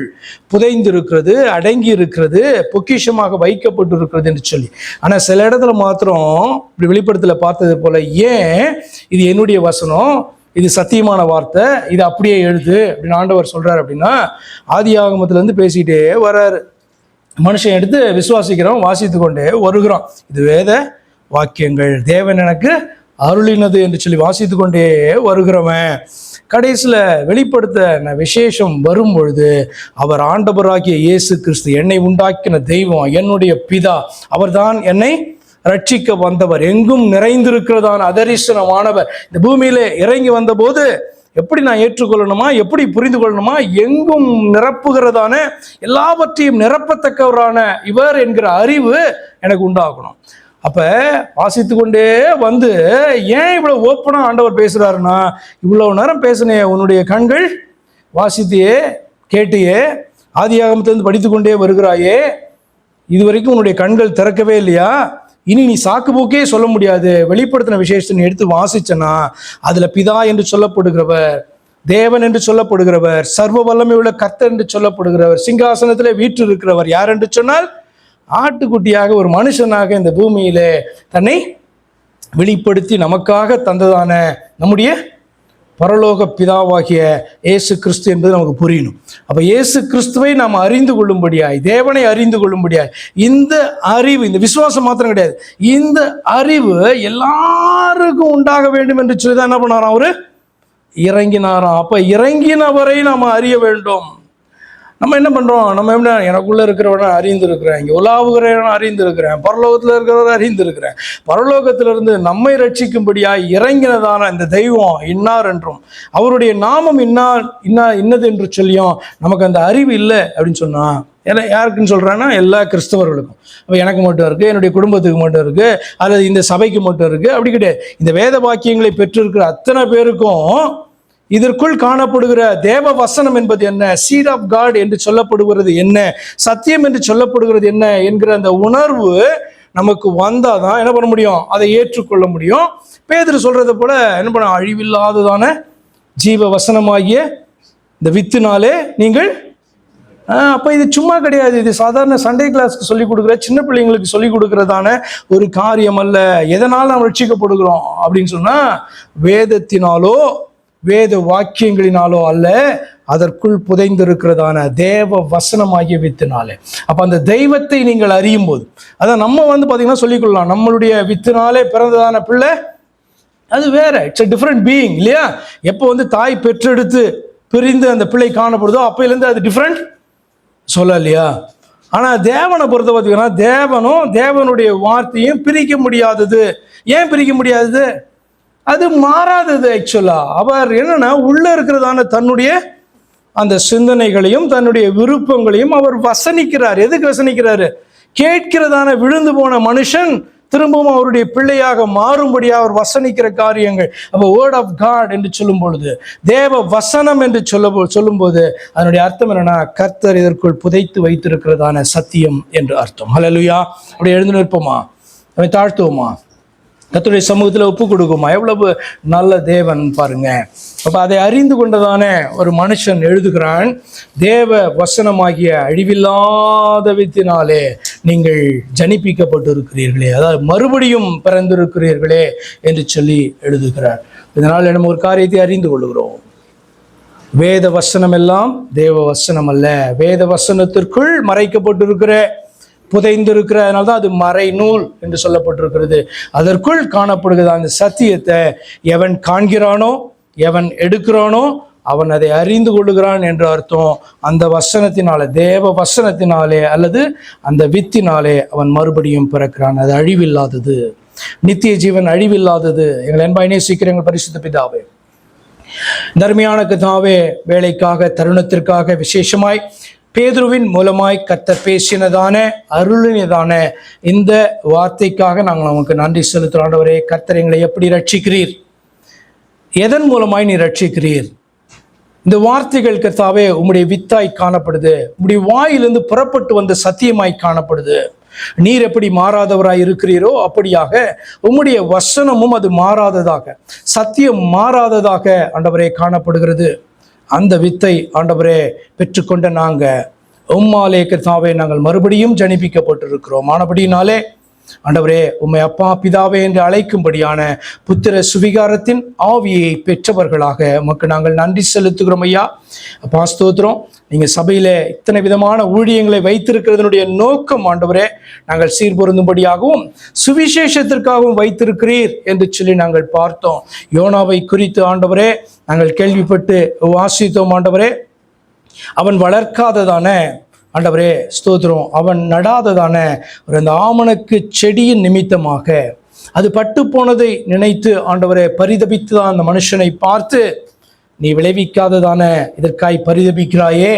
A: புதைந்திருக்கிறது, அடங்கி இருக்கிறது, பொக்கிஷமாக வைக்கப்பட்டிருக்கிறது என்று சொல்லி. ஆனால் சில இடத்துல மாத்திரம் இப்படி வெளிப்படுத்தல பார்த்தது போல, ஏன் இது என்னுடைய வசனம், இது சத்தியமான வார்த்தை, இது அப்படியே எழுது அப்படின்னு ஆண்டவர் சொல்றாரு அப்படின்னா, ஆதி ஆகமத்திலேருந்து பேசிக்கிட்டே வர்றாரு. மனுஷன் எடுத்து விசுவாசிக்கிறோம், வாசித்து கொண்டே வருகிறோம். இது வேத வாக்கியங்கள், தேவன் எனக்கு அருளினது என்று சொல்லி வாசித்து கொண்டே வருகிறவன் கடைசியில் வெளிப்படுத்த விசேஷம் வரும் பொழுது, அவர் ஆண்டவராகிய இயேசு கிறிஸ்து, என்னை உண்டாக்கின தெய்வம், என்னுடைய பிதா, அவர்தான் என்னை ரட்சிக்க வந்தவர், எங்கும் நிறைந்திருக்கிறதான அதரிசனமானவர், இந்த பூமியிலே இறங்கி வந்த போது எப்படி நான் ஏற்றுக்கொள்ளணுமா, எப்படி புரிந்து கொள்ளணுமா, எங்கும் நிரப்புகிறதான எல்லாவற்றையும் நிரப்பத்தக்கவரான இவர் என்கிற அறிவு எனக்கு உண்டாகணும். அப்ப வாசித்து கொண்டே வந்து ஏன் இவ்வளவு ஓப்பனா ஆண்டவர் பேசுறாருன்னா, இவ்வளவு நேரம் பேசினே உன்னுடைய கண்கள் வாசித்தையே கேட்டியே, ஆதியாகமத்திலிருந்து படித்து கொண்டே வருகிறாயே, இதுவரைக்கும் உன்னுடைய கண்கள் திறக்கவே இல்லையா? இனி நீ சாக்கு போக்கே சொல்ல முடியாது. வெளிப்படுத்தின விசேஷத்தை நீ எடுத்து வாசிச்சனா அதுல பிதா என்று சொல்லப்படுகிறவர், தேவன் என்று சொல்லப்படுகிறவர், சர்வ வல்லமை உள்ள கர்த்தர் என்று சொல்லப்படுகிறவர், சிங்காசனத்திலே வீற்று இருக்கிறவர் யார் என்று சொன்னால் ஆட்டுக்குட்டியாக ஒரு மனுஷனாக இந்த பூமியிலே தன்னை வெளிப்படுத்தி நமக்காக தந்ததான நம்முடைய பரலோக பிதாவாகிய இயேசு கிறிஸ்து என்பது நமக்கு புரியணும். அப்ப இயேசு கிறிஸ்துவை நாம் அறிந்து கொள்ளும்படியாய், தேவனை அறிந்து கொள்ளும்படியாய், இந்த அறிவு, இந்த விசுவாசம் மாத்திரம் கிடையாது, இந்த அறிவு எல்லாருக்கும் உண்டாக வேண்டும் என்று சொல்லிதான் என்ன பண்ணாராம், அவரு இறங்கினாராம். அப்ப இறங்கினவரை நாம் அறிய வேண்டும். நம்ம என்ன பண்றோம், நம்ம என்ன, எனக்குள்ள இருக்கிறவன அறிந்திருக்கிறேன், இங்கே உலாவுகிறவன அறிந்திருக்கிறேன், பரலோகத்தில் இருக்கிறவரை அறிந்திருக்கிறேன், பரலோகத்திலிருந்து நம்மை ரட்சிக்கும்படியாய் இறங்கினதான இந்த தெய்வம் இன்னார் என்றும் அவருடைய நாமம் இன்னது என்று சொல்லியும் நமக்கு அந்த அறிவு இல்லை அப்படின்னு சொன்னா, ஏன்னா யாருக்குன்னு சொல்றான்னா எல்லா கிறிஸ்தவர்களுக்கும். அப்போ எனக்கு மட்டும் இருக்கு, என்னுடைய குடும்பத்துக்கு மட்டும் இருக்கு, அல்லது இந்த சபைக்கு மட்டும் இருக்கு, அப்படி கிடையாது. இந்த வேத வாக்கியங்களை பெற்றிருக்கிற அத்தனை பேருக்கும் இதற்குள் காணப்படுகிற தேவ வசனம் என்பது என்ன, சீட் ஆஃப் காட் என்று சொல்லப்படுகிறது என்ன, சத்தியம் என்று சொல்லப்படுகிறது என்ன என்கிற அந்த உணர்வு நமக்கு வந்தாதான் என்ன பண்ண முடியும், அதை ஏற்றுக்கொள்ள முடியும். பேதுரு சொல்றதை போல என்ன பண்ண, அழிவில்லாததான ஜீவ வசனமாகிய இந்த வித்துனாலே நீங்கள் அப்போ இது சும்மா கிடையாது, இது சாதாரண சண்டே கிளாஸ்க்கு சொல்லிக் கொடுக்குற, சின்ன பிள்ளைங்களுக்கு சொல்லிக் கொடுக்கறதான ஒரு காரியம் அல்ல. எதனால் நாம் ரட்சிக்கப்படுகிறோம் அப்படின்னு சொன்னா, வேதத்தினாலோ வேத வாக்கியங்களினாலோ அல்ல, அதற்குள் புதைந்திருக்கிறதான தேவ வசனமாகிய வித்தினாலே. அப்ப அந்த தெய்வத்தை நீங்கள் அறியும் போது, அதான் நம்ம பாத்தீங்கன்னா சொல்லிக்கொள்ளலாம், நம்மளுடைய வித்தினாலே பிறந்ததான பிள்ளை அது வேற, இட்ஸ் a different being இல்லையா? எப்போ தாய் பெற்றெடுத்து பிரிந்து அந்த பிள்ளை காணப்படுதோ அப்பையிலேருந்து அது டிஃப்ரெண்ட் சொல்ல இல்லையா? ஆனா தேவனை பொறுத்த பார்த்தீங்கன்னா, தேவனும் தேவனுடைய வார்த்தையும் பிரிக்க முடியாதது. ஏன் பிரிக்க முடியாதது? அது மாறாதது. ஆக்சுவலா அவர் என்னன்னா, உள்ள இருக்கிறதான தன்னுடைய அந்த சிந்தனைகளையும் தன்னுடைய விருப்பங்களையும் அவர் வசனிக்கிறார். எதுக்கு வசனிக்கிறாரு? கேட்கிறதான விழுந்து போன மனுஷன் திரும்பவும் அவருடைய பிள்ளையாக மாறும்படியாக அவர் வசனிக்கிற காரியங்கள். அப்போ வேர்ட் ஆஃப் காட் என்று சொல்லும் பொழுது, தேவ வசனம் என்று சொல்லும் போது அதனுடைய அர்த்தம் என்னன்னா, கர்த்தர் இதற்குள் புதைத்து வைத்திருக்கிறதான சத்தியம் என்று அர்த்தம். ஹல்லேலூயா. அப்படி எழுந்து நிற்போமா, அதை தாழ்த்துவோமா, கர்த்தருடைய சமூகத்தில் ஒப்பு கொடுக்குமா? எவ்வளவு நல்ல தேவன் பாருங்க. அப்ப அதை அறிந்து கொண்டதான ஒரு மனுஷன் எழுதுகிறான், தேவ வசனமாகிய அழிவில்லாத வித்தினாலே நீங்கள் ஜனிப்பிக்கப்பட்டு இருக்கிறீர்களே, அதாவது மறுபடியும் பிறந்திருக்கிறீர்களே என்று சொல்லி எழுதுகிறார். இதனால் நம்ம ஒரு காரியத்தை அறிந்து கொள்கிறோம், வேத வசனம் எல்லாம் தேவ வசனம் அல்ல, வேத வசனத்திற்குள் மறைக்கப்பட்டிருக்கிற புதைந்திருக்கிற, அதனால்தான் அது மறை நூல் என்று சொல்லப்பட்டிருக்கிறது. அதற்குள் காணப்படுகிற அந்த சத்தியத்தை எவன் காண்கிறானோ, எவன் எடுக்கிறானோ, அவன் அதை அறிந்து கொள்ளுகிறான் என்று அர்த்தம். அந்த வசனத்தினாலே, தேவ வசனத்தினாலே அல்லது அந்த வித்தினாலே அவன் மறுபடியும் பிறக்கிறான். அது அழிவில்லாதது, நித்திய ஜீவன் அழிவில்லாதது. எங்கள் அன்பாய் நேசிக்கிற எங்கள் பரிசுத்த பிதாவே, தர்மியான கர்த்தாவே, வேலைக்காக தருணத்திற்காக விசேஷமாய் பேதுருவின் மூலமாய் கர்த்தர் பேசினதான அருளினதான இந்த வார்த்தைக்காக நாங்கள் நமக்கு நன்றி செலுத்துகிறோம். ஆண்டவரே, கர்த்தர் எங்களை எப்படி ரட்சிக்கிறீர், எதன் மூலமாய் நீ ரட்சிக்கிறீர்? இந்த வார்த்தைகள் கர்த்தாவே உம்முடைய வித்தாய் காணப்படுது, உம்முடைய வாயிலிருந்து புறப்பட்டு வந்த சத்தியமாய் காணப்படுது. நீர் எப்படி மாறாதவராய் இருக்கிறீரோ அப்படியாக உம்முடைய வசனமும் அது மாறாததாக, சத்தியம் மாறாததாக ஆண்டவரே காணப்படுகிறது. அந்த வித்தை ஆண்டவரே பெற்றுக்கொண்ட நாங்கள் உம்மாலே கர்த்தாவே நாங்கள் மறுபடியும் ஜனிப்பிக்கப்பட்டிருக்கிறோம். ஆனபடினாலே ஆண்டவரே, உம்மை அப்பா பிதாவே என்று அழைக்கும்படியான புத்திர சுவிகாரத்தின் ஆவியை பெற்றவர்களாக உமக்கு நாங்கள் நன்றி செலுத்துகிறோம். ஐயா அப்பா ஸ்தோத்திரம். நீங்கள் சபையில் இத்தனை விதமான ஊழியங்களை வைத்திருக்கிறதனுடைய நோக்கம் ஆண்டவரே, நாங்கள் சீர்பொருந்தும்படியாகவும் சுவிசேஷத்திற்காகவும் வைத்திருக்கிறீர் என்று சொல்லி நாங்கள் பார்த்தோம். யோனாவை குறித்து ஆண்டவரே நாங்கள் கேள்விப்பட்டு வாசித்தோம். ஆண்டவரே, அவன் வளர்க்காததான ஆண்டவரே ஸ்தோத்திரம், அவன் நடாததான ஒரு அந்த ஆமணக்கு செடியின் நிமித்தமாக அது பட்டு போனதை நினைத்து ஆண்டவரே பரிதபித்து தான் அந்த மனுஷனை பார்த்து நீ விளைவிக்காததான இதற்காய் பரிதபிக்கிறாயே,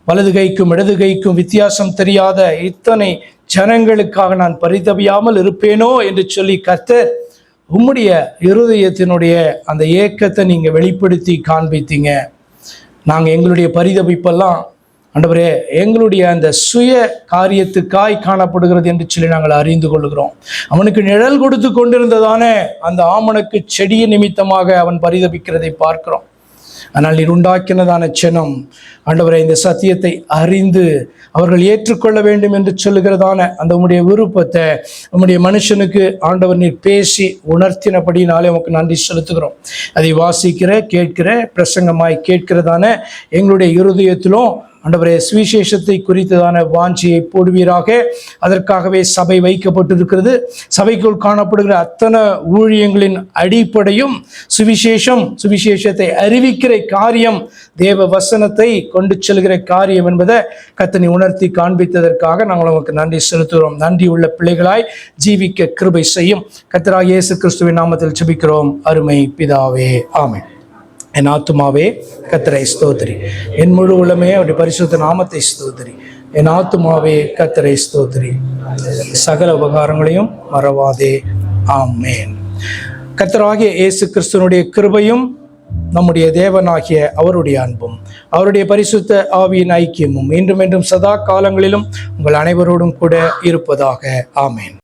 A: வலது கைக்கும் இடது கைக்கும் வித்தியாசம் தெரியாத இத்தனை ஜனங்களுக்காக நான் பரிதபியாமல் இருப்பேனோ என்று சொல்லி கர்த்தர் உம்முடைய இருதயத்தினுடைய அந்த ஏக்கத்தை நீங்கள் வெளிப்படுத்தி காண்பித்தீங்க. நாங்கள் எங்களுடைய பரிதபிப்பெல்லாம் ஆண்டவரே எங்களுடைய அந்த சுய காரியத்துக்காய் காணப்படுகிறது என்று சொல்லி நாங்கள் அறிந்து கொள்கிறோம். அவனுக்கு நிழல் கொடுத்து கொண்டிருந்ததான அந்த ஆமணக்கு செடியின் நிமித்தமாக அவன் பரிதபிக்கிறதை பார்க்கிறோம். ஆனால் நீர் உண்டாக்கினதான ஜனம் ஆண்டவரை இந்த சத்தியத்தை அறிந்து அவர்கள் ஏற்றுக்கொள்ள வேண்டும் என்று சொல்லுகிறதான அந்த உம்முடைய விருப்பத்தை உம்முடைய மனுஷனுக்கு ஆண்டவர் நீர் பேசி உணர்த்தினபடினாலே உமக்கு நன்றி செலுத்துகிறோம். அதை வாசிக்கிற கேட்கிற பிரசங்கமாய் கேட்கிறதான எங்களுடைய இருதயத்திலும் ஆண்டவரே சுவிசேஷத்தை குறித்ததான வாஞ்சியை போடுவீராக. அதற்காகவே சபை வைக்கப்பட்டிருக்கிறது. சபைக்குள் காணப்படுகிற அத்தனை ஊழியங்களின் அடிப்படையும் சுவிசேஷத்தை அறிவிக்கிற காரியம், தேவ வசனத்தை கொண்டு செல்கிற காரியம் என்பதை கர்த்தர் உணர்த்தி காண்பித்ததற்காக நாங்கள் உங்களுக்கு நன்றி செலுத்துகிறோம். நன்றி உள்ள பிள்ளைகளாய் ஜீவிக்க கிருபை செய்யும். கர்த்தராகிய இயேசு கிறிஸ்துவின் நாமத்தில் ஜெபிக்கிறோம் அருமை பிதாவே, ஆமென். என் ஆத்துமாவே கர்த்தரை ஸ்தோத்திரி, என் முழு உள்ளமே அவருடைய பரிசுத்த நாமத்தை ஸ்தோத்திரி. என் ஆத்துமாவே கர்த்தரை ஸ்தோத்திரி, சகல உபகாரங்களையும் மறவாதே. ஆமென். கர்த்தராகிய இயேசு கிறிஸ்துவனுடைய கிருபையும் நம்முடைய தேவனாகிய அவருடைய அன்பும் அவருடைய பரிசுத்த ஆவியின் ஐக்கியமும் இன்றும் என்றும் சதா காலங்களிலும் உங்கள் அனைவரோடும் கூட இருப்பதாக. ஆமென்.